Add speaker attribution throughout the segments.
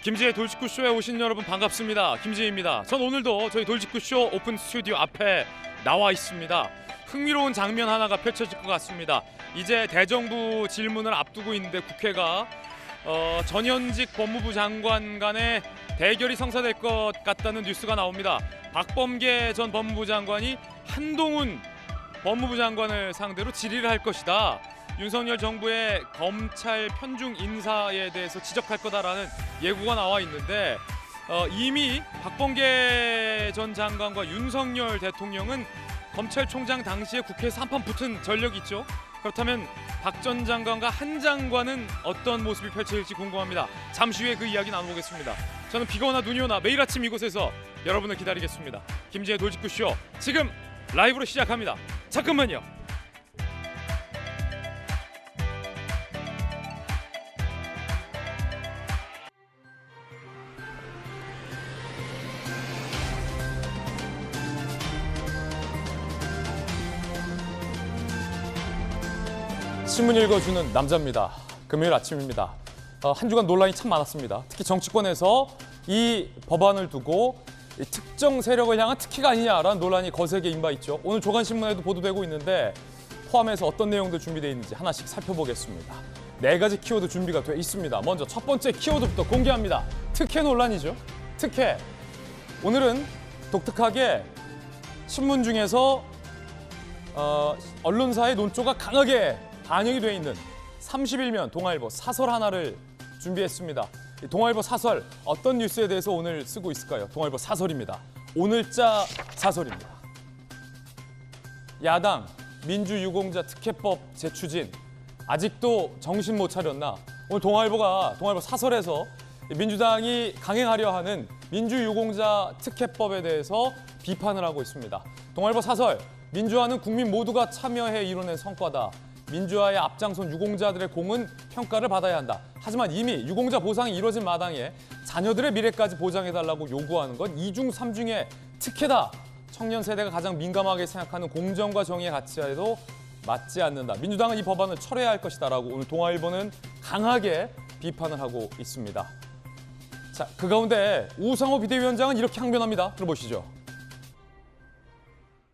Speaker 1: 김지의 돌직구쇼에 오신 여러분 반갑습니다. 김지혜입니다. 전 오늘도 저희 돌직구쇼 오픈 스튜디오 앞에 나와 있습니다. 흥미로운 장면 하나가 펼쳐질 것 같습니다. 이제 대정부 질문을 앞두고 있는데 국회가 전현직 법무부 장관 간의 대결이 성사될 것 같다는 뉴스가 나옵니다. 박범계 전 법무부 장관이 한동훈 법무부 장관을 상대로 질의를 할 것이다. 윤석열 정부의 검찰 편중 인사에 대해서 지적할 거다라는 예고가 나와 있는데 이미 박범계 전 장관과 윤석열 대통령은 검찰총장 당시에 국회에서 한판 붙은 전력이 있죠. 그렇다면 박 전 장관과 한 장관은 어떤 모습이 펼쳐질지 궁금합니다. 잠시 후에 그 이야기 나눠보겠습니다. 저는 비가 오나 눈이 오나 매일 아침 이곳에서 여러분을 기다리겠습니다. 김지의 돌직구쇼 지금 라이브로 시작합니다. 잠깐만요. 신문 읽어주는 남자입니다. 금요일 아침입니다. 한 주간 논란이 참 많았습니다. 특히 정치권에서 이 법안을 두고 특정 세력을 향한 특혜가 아니냐라는 논란이 거세게 임바 있죠. 오늘 조간신문에도 보도되고 있는데 포함해서 어떤 내용들 준비되어 있는지 하나씩 살펴보겠습니다. 4가지 키워드 준비가 되어 있습니다. 먼저 첫 번째 키워드부터 공개합니다. 특혜 논란이죠. 특혜. 오늘은 독특하게 신문 중에서 언론사의 논조가 강하게 반영이 되어 있는 31면 동아일보 사설 하나를 준비했습니다. 동아일보 사설 어떤 뉴스에 대해서 오늘 쓰고 있을까요? 동아일보 사설입니다. 오늘자 사설입니다. 야당 민주유공자 특혜법 재추진 아직도 정신 못 차렸나? 오늘 동아일보 사설에서 민주당이 강행하려 하는 민주유공자 특혜법에 대해서 비판을 하고 있습니다. 동아일보 사설 민주화는 국민 모두가 참여해 이뤄낸 성과다. 민주화에 앞장선 유공자들의 공은 평가를 받아야 한다. 하지만 이미 유공자 보상이 이뤄진 마당에 자녀들의 미래까지 보장해달라고 요구하는 건 이중삼중의 특혜다. 청년 세대가 가장 민감하게 생각하는 공정과 정의의 가치에도 맞지 않는다. 민주당은 이 법안을 철회해야 할 것이다라고 오늘 동아일보는 강하게 비판을 하고 있습니다. 자, 그 가운데 우상호 비대위원장은 이렇게 항변합니다. 들어보시죠.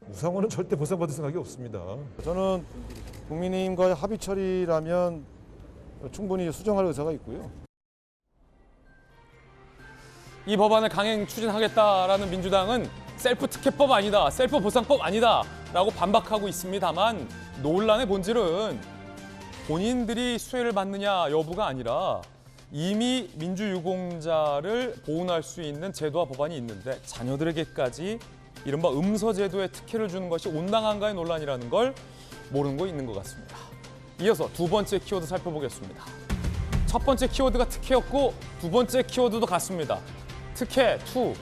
Speaker 2: 우상호는 절대 보상받을 생각이 없습니다. 저는 국민의힘과의 합의 처리라면 충분히 수정할 의사가 있고요.
Speaker 1: 이 법안을 강행 추진하겠다라는 민주당은 셀프 특혜법 아니다, 셀프 보상법 아니다 라고 반박하고 있습니다만 논란의 본질은 본인들이 수혜를 받느냐 여부가 아니라 이미 민주유공자를 보훈할 수 있는 제도와 법안이 있는데 자녀들에게까지 이른바 음서제도의 특혜를 주는 것이 온당한가의 논란이라는 걸 모르는 거 있는 것 같습니다. 이어서 두 번째 키워드 살펴보겠습니다. 첫 번째 키워드가 특혜였고 두 번째 키워드도 같습니다. 특혜 2.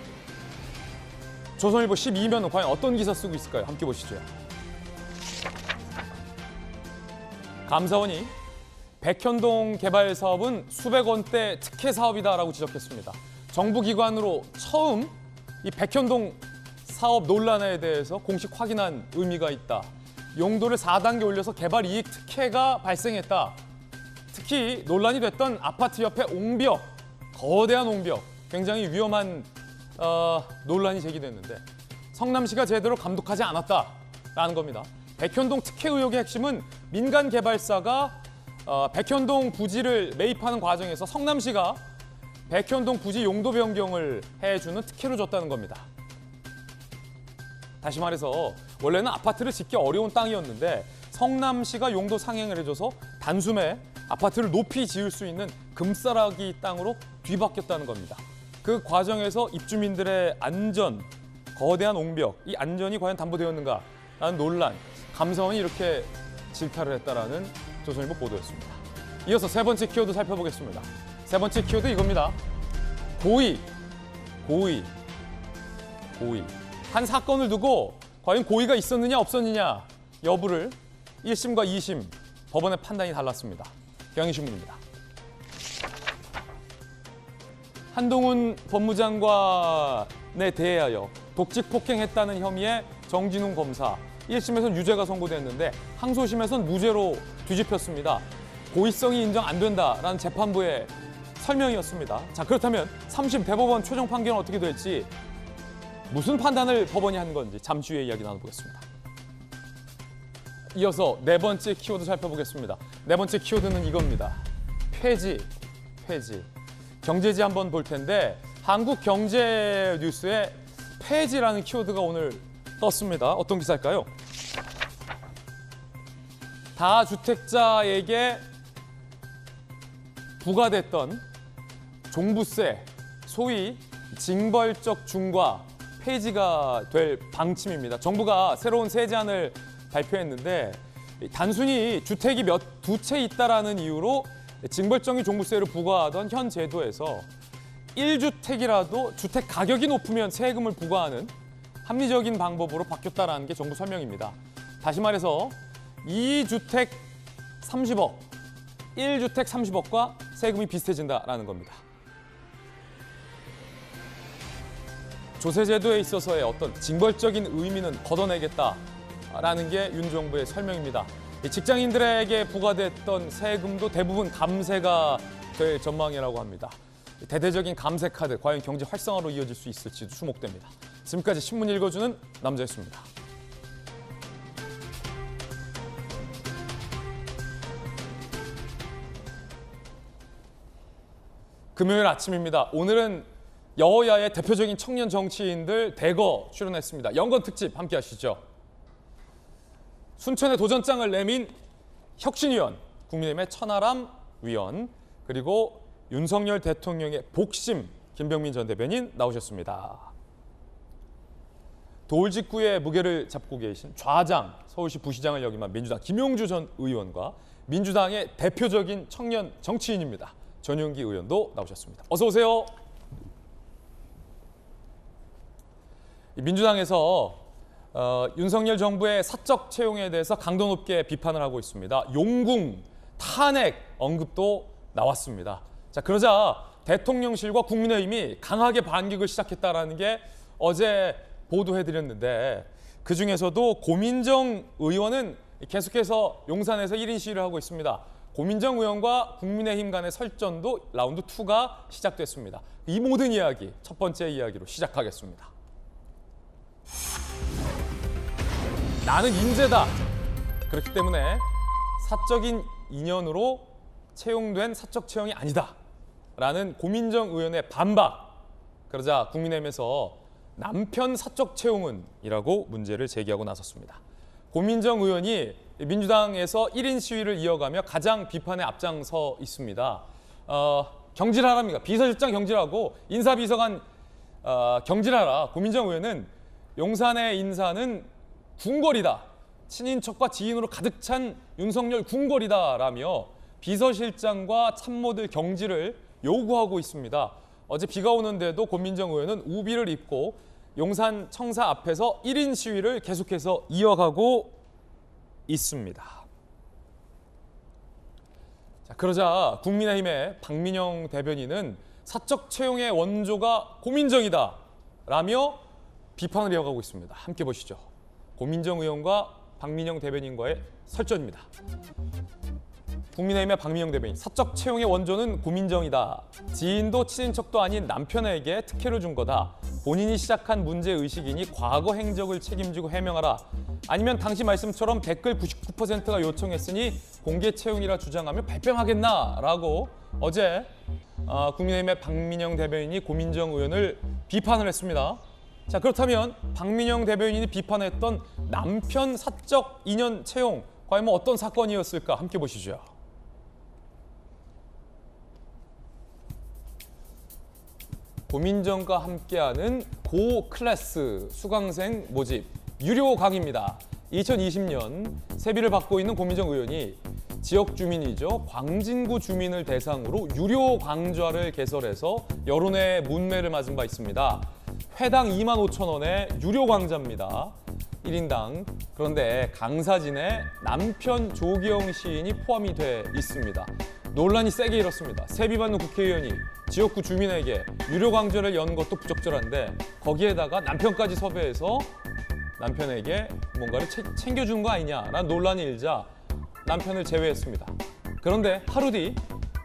Speaker 1: 조선일보 12면은 과연 어떤 기사 쓰고 있을까요? 함께 보시죠. 감사원이 백현동 개발 사업은 수백 원대 특혜 사업이다라고 지적했습니다. 정부기관으로 처음 이 백현동 사업 논란에 대해서 공식 확인한 의미가 있다. 용도를 4단계 올려서 개발 이익 특혜가 발생했다. 특히 논란이 됐던 아파트 옆에 옹벽, 거대한 옹벽, 굉장히 위험한 논란이 제기됐는데 성남시가 제대로 감독하지 않았다라는 겁니다. 백현동 특혜 의혹의 핵심은 민간 개발사가 백현동 부지를 매입하는 과정에서 성남시가 백현동 부지 용도 변경을 해주는 특혜를 줬다는 겁니다. 다시 말해서 원래는 아파트를 짓기 어려운 땅이었는데 성남시가 용도 상향을 해줘서 단숨에 아파트를 높이 지을 수 있는 금싸라기 땅으로 뒤바뀌었다는 겁니다. 그 과정에서 입주민들의 안전, 거대한 옹벽, 이 안전이 과연 담보되었는가라는 논란, 감사원이 이렇게 질타를 했다라는 조선일보 보도였습니다. 이어서 세 번째 키워드 살펴보겠습니다. 세 번째 키워드 이겁니다. 고의. 한 사건을 두고 과연 고의가 있었느냐 없었느냐 여부를 1심과 2심 법원의 판단이 달랐습니다. 경향신문입니다. 한동훈 법무장관에 대하여 독직 폭행했다는 혐의의 정진웅 검사 1심에서는 유죄가 선고됐는데 항소심에서는 무죄로 뒤집혔습니다. 고의성이 인정 안 된다라는 재판부의 설명이었습니다. 자, 그렇다면 3심 대법원 최종 판결은 어떻게 될지, 무슨 판단을 법원이 한 건지 잠시 후에 이야기 나눠보겠습니다. 이어서 네 번째 키워드 살펴보겠습니다. 네 번째 키워드는 이겁니다. 폐지. 경제지 한번 볼 텐데, 한국경제뉴스에 폐지라는 키워드가 오늘 떴습니다. 어떤 기사일까요? 다주택자에게 부과됐던 종부세, 소위 징벌적 중과 폐지가 될 방침입니다. 정부가 새로운 세제안을 발표했는데, 단순히 주택이 두 채 있다라는 이유로 징벌적인 종부세를 부과하던 현 제도에서 1주택이라도 주택 가격이 높으면 세금을 부과하는 합리적인 방법으로 바뀌었다라는 게 정부 설명입니다. 다시 말해서 2주택 30억, 1주택 30억과 세금이 비슷해진다라는 겁니다. 조세제도에 있어서의 어떤 징벌적인 의미는 걷어내겠다라는 게 윤 정부의 설명입니다. 직장인들에게 부과됐던 세금도 대부분 감세가 될 전망이라고 합니다. 대대적인 감세 카드, 과연 경제 활성화로 이어질 수 있을지도 주목됩니다. 지금까지 신문 읽어주는 남자였습니다. 금요일 아침입니다. 오늘은 여야의 대표적인 청년 정치인들 대거 출연했습니다. 연건 특집 함께 하시죠. 순천에 도전장을 내민 혁신위원, 국민의힘의 천하람 위원, 그리고 윤석열 대통령의 복심 김병민 전 대변인 나오셨습니다. 돌직구의 무게를 잡고 계신 좌장, 서울시 부시장을 역임한 민주당 김용주 전 의원과 민주당의 대표적인 청년 정치인입니다. 전용기 의원도 나오셨습니다. 어서 오세요. 민주당에서 윤석열 정부의 사적 채용에 대해서 강도 높게 비판을 하고 있습니다. 용궁, 탄핵 언급도 나왔습니다. 자, 그러자 대통령실과 국민의힘이 강하게 반격을 시작했다는 게 어제 보도해드렸는데, 그중에서도 고민정 의원은 계속해서 용산에서 1인 시위를 하고 있습니다. 고민정 의원과 국민의힘 간의 설전도 라운드 2가 시작됐습니다. 이 모든 이야기, 첫 번째 이야기로 시작하겠습니다. 나는 인재다. 그렇기 때문에 사적인 인연으로 채용된 사적 채용이 아니다. 라는 고민정 의원의 반박. 그러자 국민의힘에서 남편 사적 채용은? 이라고 문제를 제기하고 나섰습니다. 고민정 의원이 민주당에서 1인 시위를 이어가며 가장 비판에 앞장서 있습니다. 경질하랍니다. 비서실장 경질하고 인사비서관 경질하라. 고민정 의원은 용산의 인사는 궁궐이다. 친인척과 지인으로 가득 찬 윤석열 궁궐이다라며 비서실장과 참모들 경질을 요구하고 있습니다. 어제 비가 오는데도 고민정 의원은 우비를 입고 용산 청사 앞에서 1인 시위를 계속해서 이어가고 있습니다. 자, 그러자 국민의힘의 박민영 대변인은 사적 채용의 원조가 고민정이다 라며 비판을 이어가고 있습니다. 함께 보시죠. 고민정 의원과 박민영 대변인과의 설전입니다. 국민의힘의 박민영 대변인, 사적 채용의 원조는 고민정이다. 지인도 친인척도 아닌 남편에게 특혜를 준 거다. 본인이 시작한 문제의식이니 과거 행적을 책임지고 해명하라. 아니면 당시 말씀처럼 댓글 99%가 요청했으니 공개 채용이라 주장하며 발뺌하겠나? 라고 어제 국민의힘의 박민영 대변인이 고민정 의원을 비판을 했습니다. 자, 그렇다면 박민영 대변인이 비판했던 남편 사적 인연 채용, 과연 어떤 사건이었을까? 함께 보시죠. 고민정과 함께하는 고클래스 수강생 모집 유료 강의입니다. 2020년 세비를 받고 있는 고민정 의원이 지역 주민이죠. 광진구 주민을 대상으로 유료 강좌를 개설해서 여론의 문매를 맞은 바 있습니다. 회당 25,000원의 유료 강좌입니다. 1인당. 그런데 강사진에 남편 조기영 시인이 포함이 돼 있습니다. 논란이 세게 일었습니다. 세비 받는 국회의원이 지역구 주민에게 유료 강좌를 연 것도 부적절한데 거기에다가 남편까지 섭외해서 남편에게 뭔가를 챙겨준 거 아니냐라는 논란이 일자 남편을 제외했습니다. 그런데 하루 뒤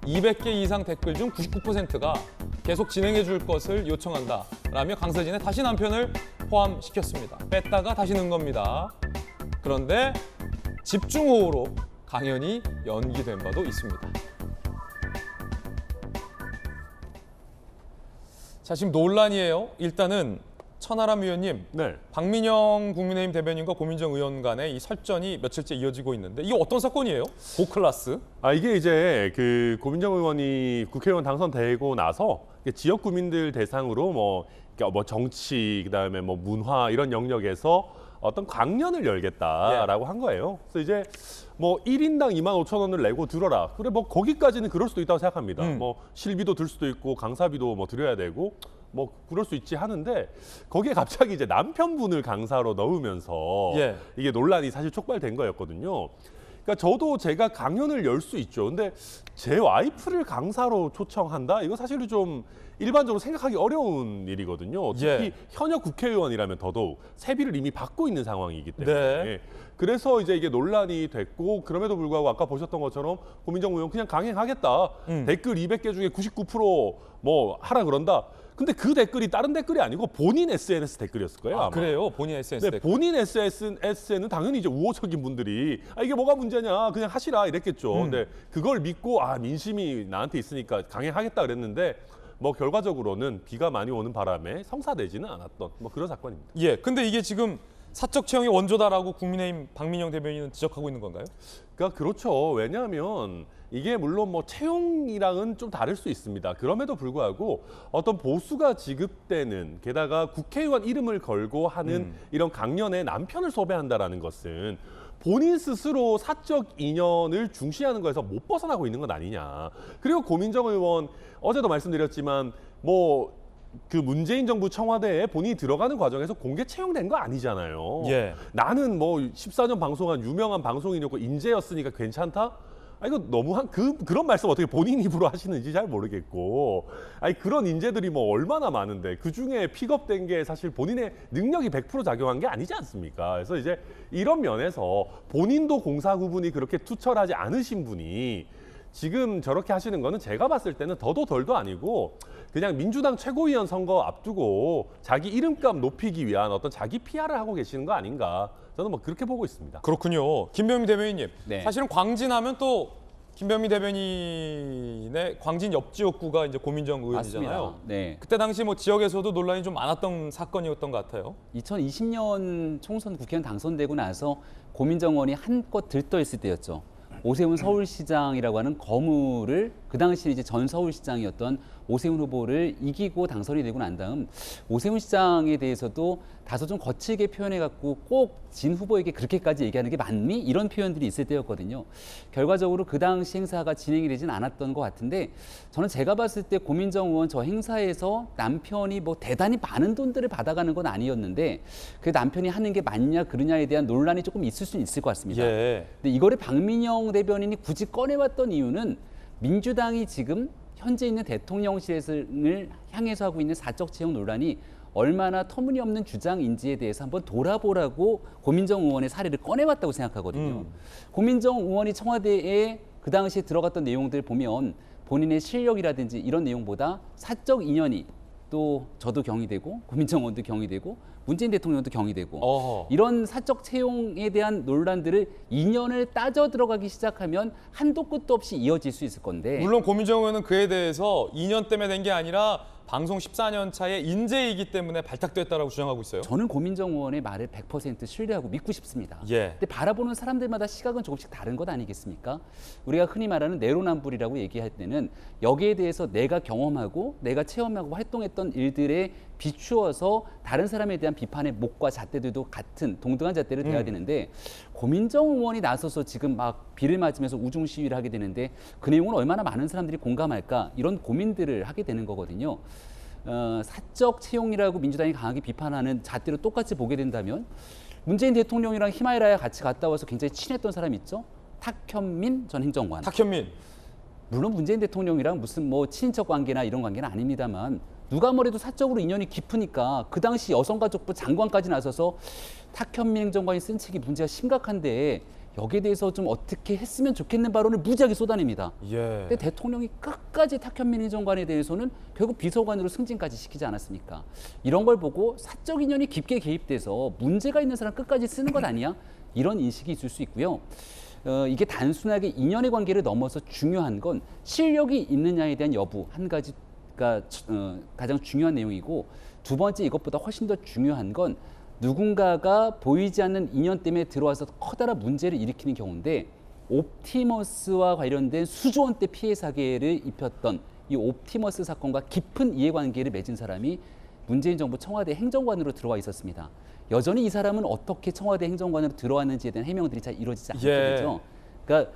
Speaker 1: 200개 이상 댓글 중 99%가 계속 진행해 줄 것을 요청한다 라며 강서진에 다시 남편을 포함시켰습니다. 뺐다가 다시 넣은 겁니다. 그런데 집중호우로 강연이 연기된 바도 있습니다. 자, 지금 논란이에요. 일단은 천하람 위원님,
Speaker 3: 네.
Speaker 1: 박민영 국민의힘 대변인과 고민정 의원 간의 이 설전이 며칠째 이어지고 있는데 이게 어떤 사건이에요? 고클라스?
Speaker 3: 이게 이제 그 고민정 의원이 국회의원 당선되고 나서 지역 구민들 대상으로 그러니까 정치, 그다음에 문화 이런 영역에서 어떤 강연을 열겠다라고 한 거예요. 그래서 이제 1인당 25,000원을 내고 들어라. 그래 거기까지는 그럴 수도 있다고 생각합니다. 실비도 들 수도 있고 강사비도 드려야 되고 그럴 수 있지 하는데 거기에 갑자기 이제 남편분을 강사로 넣으면서 이게 논란이 사실 촉발된 거였거든요. 그러니까 저도 제가 강연을 열 수 있죠. 근데 제 와이프를 강사로 초청한다? 이거 사실은 좀 일반적으로 생각하기 어려운 일이거든요. 특히 현역 국회의원이라면 더더욱 세비를 이미 받고 있는 상황이기 때문에. 그래서 이제 이게 논란이 됐고 그럼에도 불구하고 아까 보셨던 것처럼 고민정 의원 그냥 강행하겠다. 댓글 200개 중에 99% 하라 그런다. 근데 그 댓글이 다른 댓글이 아니고 본인 SNS 댓글이었을 거예요. 아마.
Speaker 1: 그래요? 본인 SNS 댓글.
Speaker 3: 본인 SNS에는 당연히 이제 우호적인 분들이 이게 뭐가 문제냐 그냥 하시라 이랬겠죠. 근데 그걸 믿고 민심이 나한테 있으니까 강행하겠다 그랬는데 결과적으로는 비가 많이 오는 바람에 성사되지는 않았던 그런 사건입니다.
Speaker 1: 근데 이게 지금 사적 채용의 원조다라고 국민의힘 박민영 대변인은 지적하고 있는 건가요?
Speaker 3: 그러니까 그렇죠. 왜냐하면 이게 물론 채용이랑은 좀 다를 수 있습니다. 그럼에도 불구하고 어떤 보수가 지급되는 게다가 국회의원 이름을 걸고 하는 이런 강연에 남편을 섭외한다라는 것은 본인 스스로 사적 인연을 중시하는 거에서 못 벗어나고 있는 건 아니냐. 그리고 고민정 의원 어제도 말씀드렸지만 그 문재인 정부 청와대에 본인이 들어가는 과정에서 공개 채용된 거 아니잖아요. 나는 14년 방송한 유명한 방송인이었고 인재였으니까 괜찮다? 이거 너무한 그런 말씀 어떻게 본인 입으로 하시는지 잘 모르겠고 그런 인재들이 얼마나 많은데 그중에 픽업된 게 사실 본인의 능력이 100% 작용한 게 아니지 않습니까? 그래서 이제 이런 면에서 본인도 공사 구분이 그렇게 투철하지 않으신 분이 지금 저렇게 하시는 거는 제가 봤을 때는 더도 덜도 아니고 그냥 민주당 최고위원 선거 앞두고 자기 이름값 높이기 위한 어떤 자기 PR을 하고 계시는 거 아닌가 저는 그렇게 보고 있습니다.
Speaker 1: 그렇군요. 김병민 대변인님.
Speaker 4: 네.
Speaker 1: 사실은 광진하면 또 김병민 대변인의 광진 옆 지역구가 이제 고민정 의원이잖아요.
Speaker 4: 맞습니다. 네.
Speaker 1: 그때 당시 지역에서도 논란이 좀 많았던 사건이었던 것 같아요.
Speaker 4: 2020년 총선 국회의원 당선되고 나서 고민정 의원이 한껏 들떠 있을 때였죠. 오세훈 서울시장이라고 하는 거물을 그 당시 이제 전 서울시장이었던 오세훈 후보를 이기고 당선이 되고 난 다음 오세훈 시장에 대해서도 다소 좀 거칠게 표현해갖고 꼭 진 후보에게 그렇게까지 얘기하는 게 맞니? 이런 표현들이 있을 때였거든요. 결과적으로 그 당시 행사가 진행이 되진 않았던 것 같은데 저는 제가 봤을 때 고민정 의원 저 행사에서 남편이 대단히 많은 돈들을 받아가는 건 아니었는데 그 남편이 하는 게 맞냐 그러냐에 대한 논란이 조금 있을 수는 있을 것 같습니다. 근데 이거를 박민영 대변인이 굳이 꺼내왔던 이유는 민주당이 지금 현재 있는 대통령실을 향해서 하고 있는 사적 채용 논란이 얼마나 터무니없는 주장인지에 대해서 한번 돌아보라고 고민정 의원의 사례를 꺼내왔다고 생각하거든요. 고민정 의원이 청와대에 그 당시에 들어갔던 내용들 보면 본인의 실력이라든지 이런 내용보다 사적 인연이 또 저도 경이 되고 고민정 의원도 경이 되고 문재인 대통령도 경이 되고 이런 사적 채용에 대한 논란들을 2년을 따져 들어가기 시작하면 한도 끝도 없이 이어질 수 있을 건데
Speaker 1: 물론 고민정 의원은 그에 대해서 2년 때문에 된 게 아니라 방송 14년 차의 인재이기 때문에 발탁됐다라고 주장하고 있어요.
Speaker 4: 저는 고민정 의원의 말을 100% 신뢰하고 믿고 싶습니다. 근데 바라보는 사람들마다 시각은 조금씩 다른 것 아니겠습니까? 우리가 흔히 말하는 내로남불이라고 얘기할 때는 여기에 대해서 내가 경험하고 내가 체험하고 활동했던 일들에 비추어서 다른 사람에 대한 비판의 목과 잣대들도 같은 동등한 잣대를 대야 되는데 고민정 의원이 나서서 지금 막 비를 맞으면서 우중 시위를 하게 되는데 그 내용은 얼마나 많은 사람들이 공감할까 이런 고민들을 하게 되는 거거든요. 사적 채용이라고 민주당이 강하게 비판하는 잣대로 똑같이 보게 된다면 문재인 대통령이랑 히말라야 같이 갔다 와서 굉장히 친했던 사람 있죠? 탁현민 전 행정관.
Speaker 1: 탁현민.
Speaker 4: 물론 문재인 대통령이랑 무슨 친인척 관계나 이런 관계는 아닙니다만 누가 뭐래도 사적으로 인연이 깊으니까 그 당시 여성가족부 장관까지 나서서 탁현민 행정관이 쓴 책이 문제가 심각한데 여기에 대해서 좀 어떻게 했으면 좋겠는 발언을 무지하게 쏟아냅니다.
Speaker 1: 예.
Speaker 4: 근데 대통령이 끝까지 탁현민 행정관에 대해서는 결국 비서관으로 승진까지 시키지 않았습니까? 이런 걸 보고 사적 인연이 깊게 개입돼서 문제가 있는 사람 끝까지 쓰는 것 아니야? 이런 인식이 있을 수 있고요. 이게 단순하게 인연의 관계를 넘어서 중요한 건 실력이 있느냐에 대한 여부 한 가지가 가장 중요한 내용이고, 두 번째 이것보다 훨씬 더 중요한 건 누군가가 보이지 않는 인연 때문에 들어와서 커다란 문제를 일으키는 경우인데, 옵티머스와 관련된 수조 원대 피해 사기를 입혔던 이 옵티머스 사건과 깊은 이해관계를 맺은 사람이 문재인 정부 청와대 행정관으로 들어와 있었습니다. 여전히 이 사람은 어떻게 청와대 행정관으로 들어왔는지에 대한 해명들이 잘 이루어지지 않게 되죠. 그러니까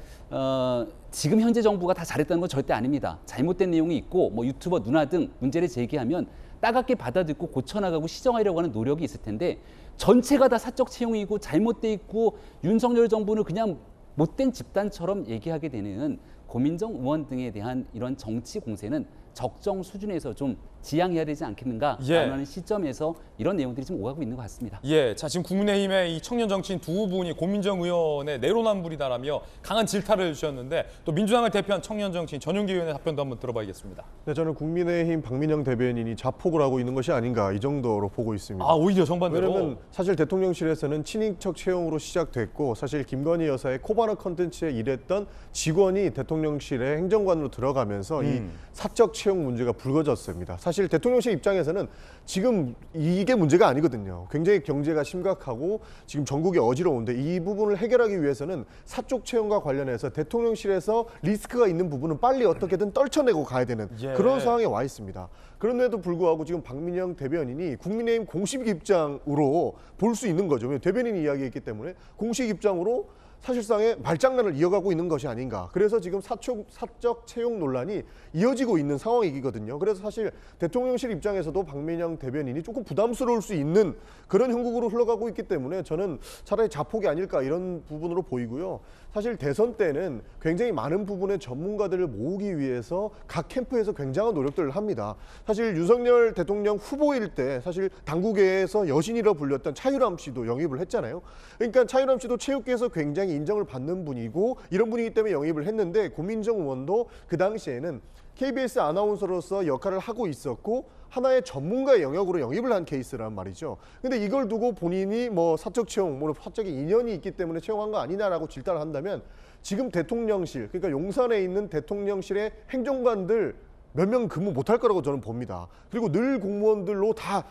Speaker 4: 지금 현재 정부가 다 잘했다는 건 절대 아닙니다. 잘못된 내용이 있고 뭐 유튜버 누나 등 문제를 제기하면 따갑게 받아듣고 고쳐나가고 시정하려고 하는 노력이 있을 텐데, 전체가 다 사적 채용이고 잘못돼 있고 윤석열 정부는 그냥 못된 집단처럼 얘기하게 되는 고민정 의원 등에 대한 이런 정치 공세는 적정 수준에서 좀 지양해야 되지 않겠는가라는 시점에서 이런 내용들이 좀 오가고 있는 것 같습니다.
Speaker 1: 예, 자 지금 국민의힘의 이 청년 정치인 두 분이 고민정 의원의 내로남불이다라며 강한 질타를 주셨는데, 또 민주당을 대표한 청년 정치인 전용기 의원의 답변도 한번 들어봐야겠습니다.
Speaker 2: 네, 저는 국민의힘 박민영 대변인이 자폭을 하고 있는 것이 아닌가, 이 정도로 보고 있습니다.
Speaker 1: 아, 오히려 정반대로.
Speaker 2: 왜냐하면 사실 대통령실에서는 친인척 채용으로 시작됐고, 사실 김건희 여사의 코바나 컨텐츠에 일했던 직원이 대통령실의 행정관으로 들어가면서 이 사적 채용 문제가 불거졌습니다. 사실 대통령실 입장에서는 지금 이게 문제가 아니거든요. 굉장히 경제가 심각하고 지금 전국이 어지러운데, 이 부분을 해결하기 위해서는 사적 채용과 관련해서 대통령실에서 리스크가 있는 부분은 빨리 어떻게든 떨쳐내고 가야 되는 그런 상황에 와 있습니다. 그런데도 불구하고 지금 박민영 대변인이 국민의힘 공식 입장으로 볼 수 있는 거죠. 대변인이 이야기했기 때문에 공식 입장으로 사실상의 말장난을 이어가고 있는 것이 아닌가. 그래서 지금 사적 채용 논란이 이어지고 있는 상황이거든요. 그래서 사실 대통령실 입장에서도 박민영 대변인이 조금 부담스러울 수 있는 그런 형국으로 흘러가고 있기 때문에 저는 차라리 자폭이 아닐까, 이런 부분으로 보이고요. 사실 대선 때는 굉장히 많은 부분의 전문가들을 모으기 위해서 각 캠프에서 굉장한 노력들을 합니다. 사실 윤석열 대통령 후보일 때 사실 당국에서 여신이라 불렸던 차유람 씨도 영입을 했잖아요. 그러니까 차유람 씨도 체육계에서 굉장히 인정을 받는 분이고 이런 분이기 때문에 영입을 했는데, 고민정 의원도 그 당시에는 KBS 아나운서로서 역할을 하고 있었고 하나의 전문가의 영역으로 영입을 한 케이스란 말이죠. 근데 이걸 두고 본인이 뭐 사적 채용, 뭐 사적인 인연이 있기 때문에 채용한 거 아니냐라고 질타를 한다면, 지금 대통령실, 그러니까 용산에 있는 대통령실의 행정관들 몇 명 근무 못할 거라고 저는 봅니다. 그리고 늘 공무원들로 다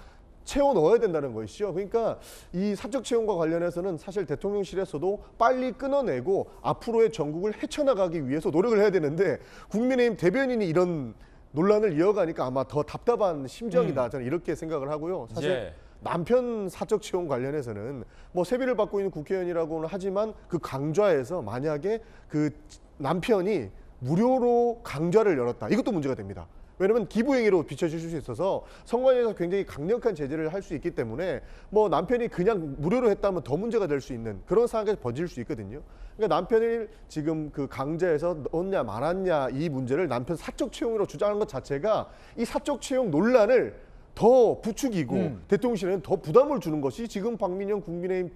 Speaker 2: 채워 넣어야 된다는 것이죠. 그러니까 이 사적 채용과 관련해서는 사실 대통령실에서도 빨리 끊어내고 앞으로의 전국을 헤쳐나가기 위해서 노력을 해야 되는데, 국민의힘 대변인이 이런 논란을 이어가니까 아마 더 답답한 심정이다, 저는 이렇게 생각을 하고요. 사실 남편 사적 채용 관련해서는 뭐 세비를 받고 있는 국회의원이라고는 하지만 그 강좌에서 만약에 그 남편이 무료로 강좌를 열었다, 이것도 문제가 됩니다. 왜냐하면 기부행위로 비춰질 수 있어서 선관위에서 굉장히 강력한 제재를 할 수 있기 때문에, 뭐 남편이 그냥 무료로 했다면 더 문제가 될 수 있는 그런 상황까지 번질 수 있거든요. 그러니까 남편이 지금 그 강좌에서 넣었냐 말았냐, 이 문제를 남편 사적 채용으로 주장하는 것 자체가 이 사적 채용 논란을 더 부추기고 대통령실에는 더 부담을 주는 것이 지금 박민영 국민의힘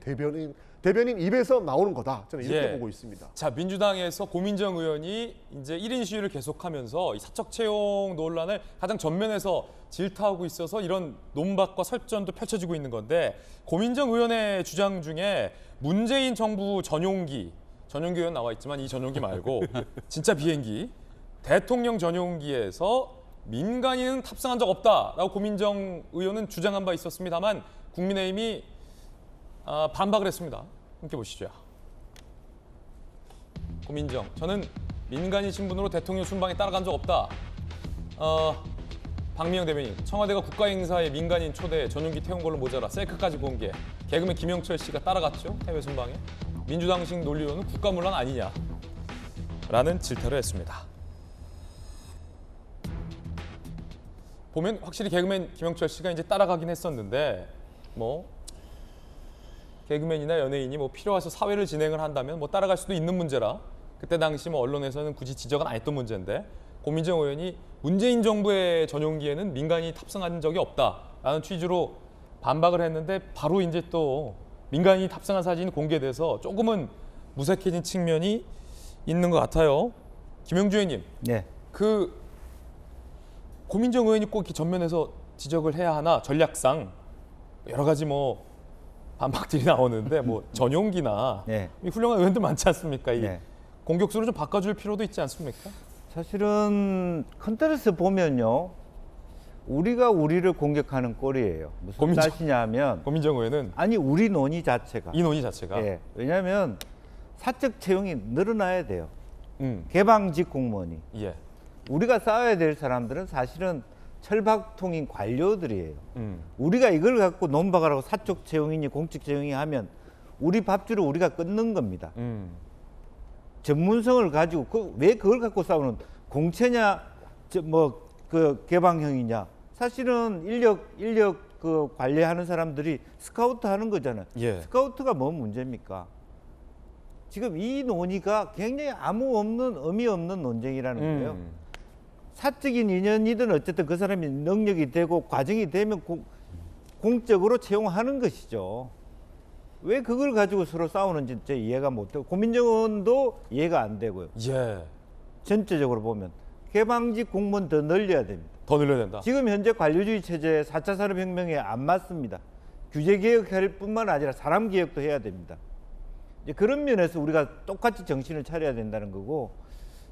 Speaker 2: 대변인 입에서 나오는 거다, 저는 이렇게 보고 있습니다.
Speaker 1: 자, 민주당에서 고민정 의원이 이제 1인 시위를 계속하면서 이 사적 채용 논란을 가장 전면에서 질타하고 있어서 이런 논박과 설전도 펼쳐지고 있는 건데, 고민정 의원의 주장 중에 문재인 정부 전용기 의원 나와 있지만 이 전용기 말고 진짜 비행기, 대통령 전용기에서 민간인은 탑승한 적 없다라고 고민정 의원은 주장한 바 있었습니다만, 국민의힘이 반박을 했습니다. 함께 보시죠. 고민정, 저는 민간인 신분으로 대통령 순방에 따라간 적 없다. 박민영 대변인, 청와대가 국가행사에 민간인 초대 전용기 태운 걸로 모자라 셀카까지 공개. 개그맨 김영철 씨가 따라갔죠, 해외 순방에. 민주당식 논리로는 국가문란 아니냐 라는 질타를 했습니다. 보면 확실히 개그맨 김영철 씨가 이제 따라가긴 했었는데, 뭐 개그맨이나 연예인이 뭐 필요해서 사회를 진행을 한다면 뭐 따라갈 수도 있는 문제라, 그때 당시 뭐 언론에서는 굳이 지적은 안 했던 문제인데, 고민정 의원이 문재인 정부의 전용기에는 민간인이 탑승한 적이 없다라는 취지로 반박을 했는데, 바로 이제 또 민간인이 탑승한 사진이 공개돼서 조금은 무색해진 측면이 있는 것 같아요. 김영주 의원님,
Speaker 5: 네.
Speaker 1: 그 고민정 의원이 꼭 이렇게 전면에서 지적을 해야 하나 전략상 여러 가지 뭐 반박들이 나오는데 뭐 전용기나
Speaker 5: 네.
Speaker 1: 이 훌륭한 의원들 많지 않습니까? 이
Speaker 5: 네.
Speaker 1: 공격수를 좀 바꿔줄 필요도 있지 않습니까?
Speaker 5: 사실은 컨테스트 보면요, 우리가 우리를 공격하는 꼴이에요. 무슨
Speaker 1: 고민정-
Speaker 5: 뜻이냐 하면
Speaker 1: 고민정 의원은
Speaker 5: 아니 우리 논의 자체가
Speaker 1: 이 논의 자체가
Speaker 5: 예, 왜냐하면 사적 채용이 늘어나야 돼요.
Speaker 1: 음,
Speaker 5: 개방직 공무원이
Speaker 1: 예,
Speaker 5: 우리가 쌓아야 될 사람들은 사실은 철박통인 관료들이에요.
Speaker 1: 음,
Speaker 5: 우리가 이걸 갖고 논박하라고 사적 채용이니 공적 채용이 하면 우리 밥줄을 우리가 끊는 겁니다. 전문성을 가지고 왜 그걸 갖고 싸우는 공채냐 그 개방형이냐 사실은 인력 그 관리하는 사람들이 스카우트 하는 거잖아요.
Speaker 1: 예.
Speaker 5: 스카우트가 뭐 문제입니까? 지금 이 논의가 굉장히 아무 없는 의미 없는 논쟁이라는 거예요. 사적인 인연이든 어쨌든 그 사람이 능력이 되고 과정이 되면 공적으로 채용하는 것이죠. 왜 그걸 가지고 서로 싸우는지 제 이해가 못되고 고민정 의원도 이해가 안 되고요.
Speaker 1: 예,
Speaker 5: 전체적으로 보면 개방직 공무원 더 늘려야 됩니다.
Speaker 1: 더 늘려야 된다.
Speaker 5: 지금 현재 관료주의 체제 4차 산업혁명에 안 맞습니다. 규제 개혁할 뿐만 아니라 사람 개혁도 해야 됩니다. 이제 그런 면에서 우리가 똑같이 정신을 차려야 된다는 거고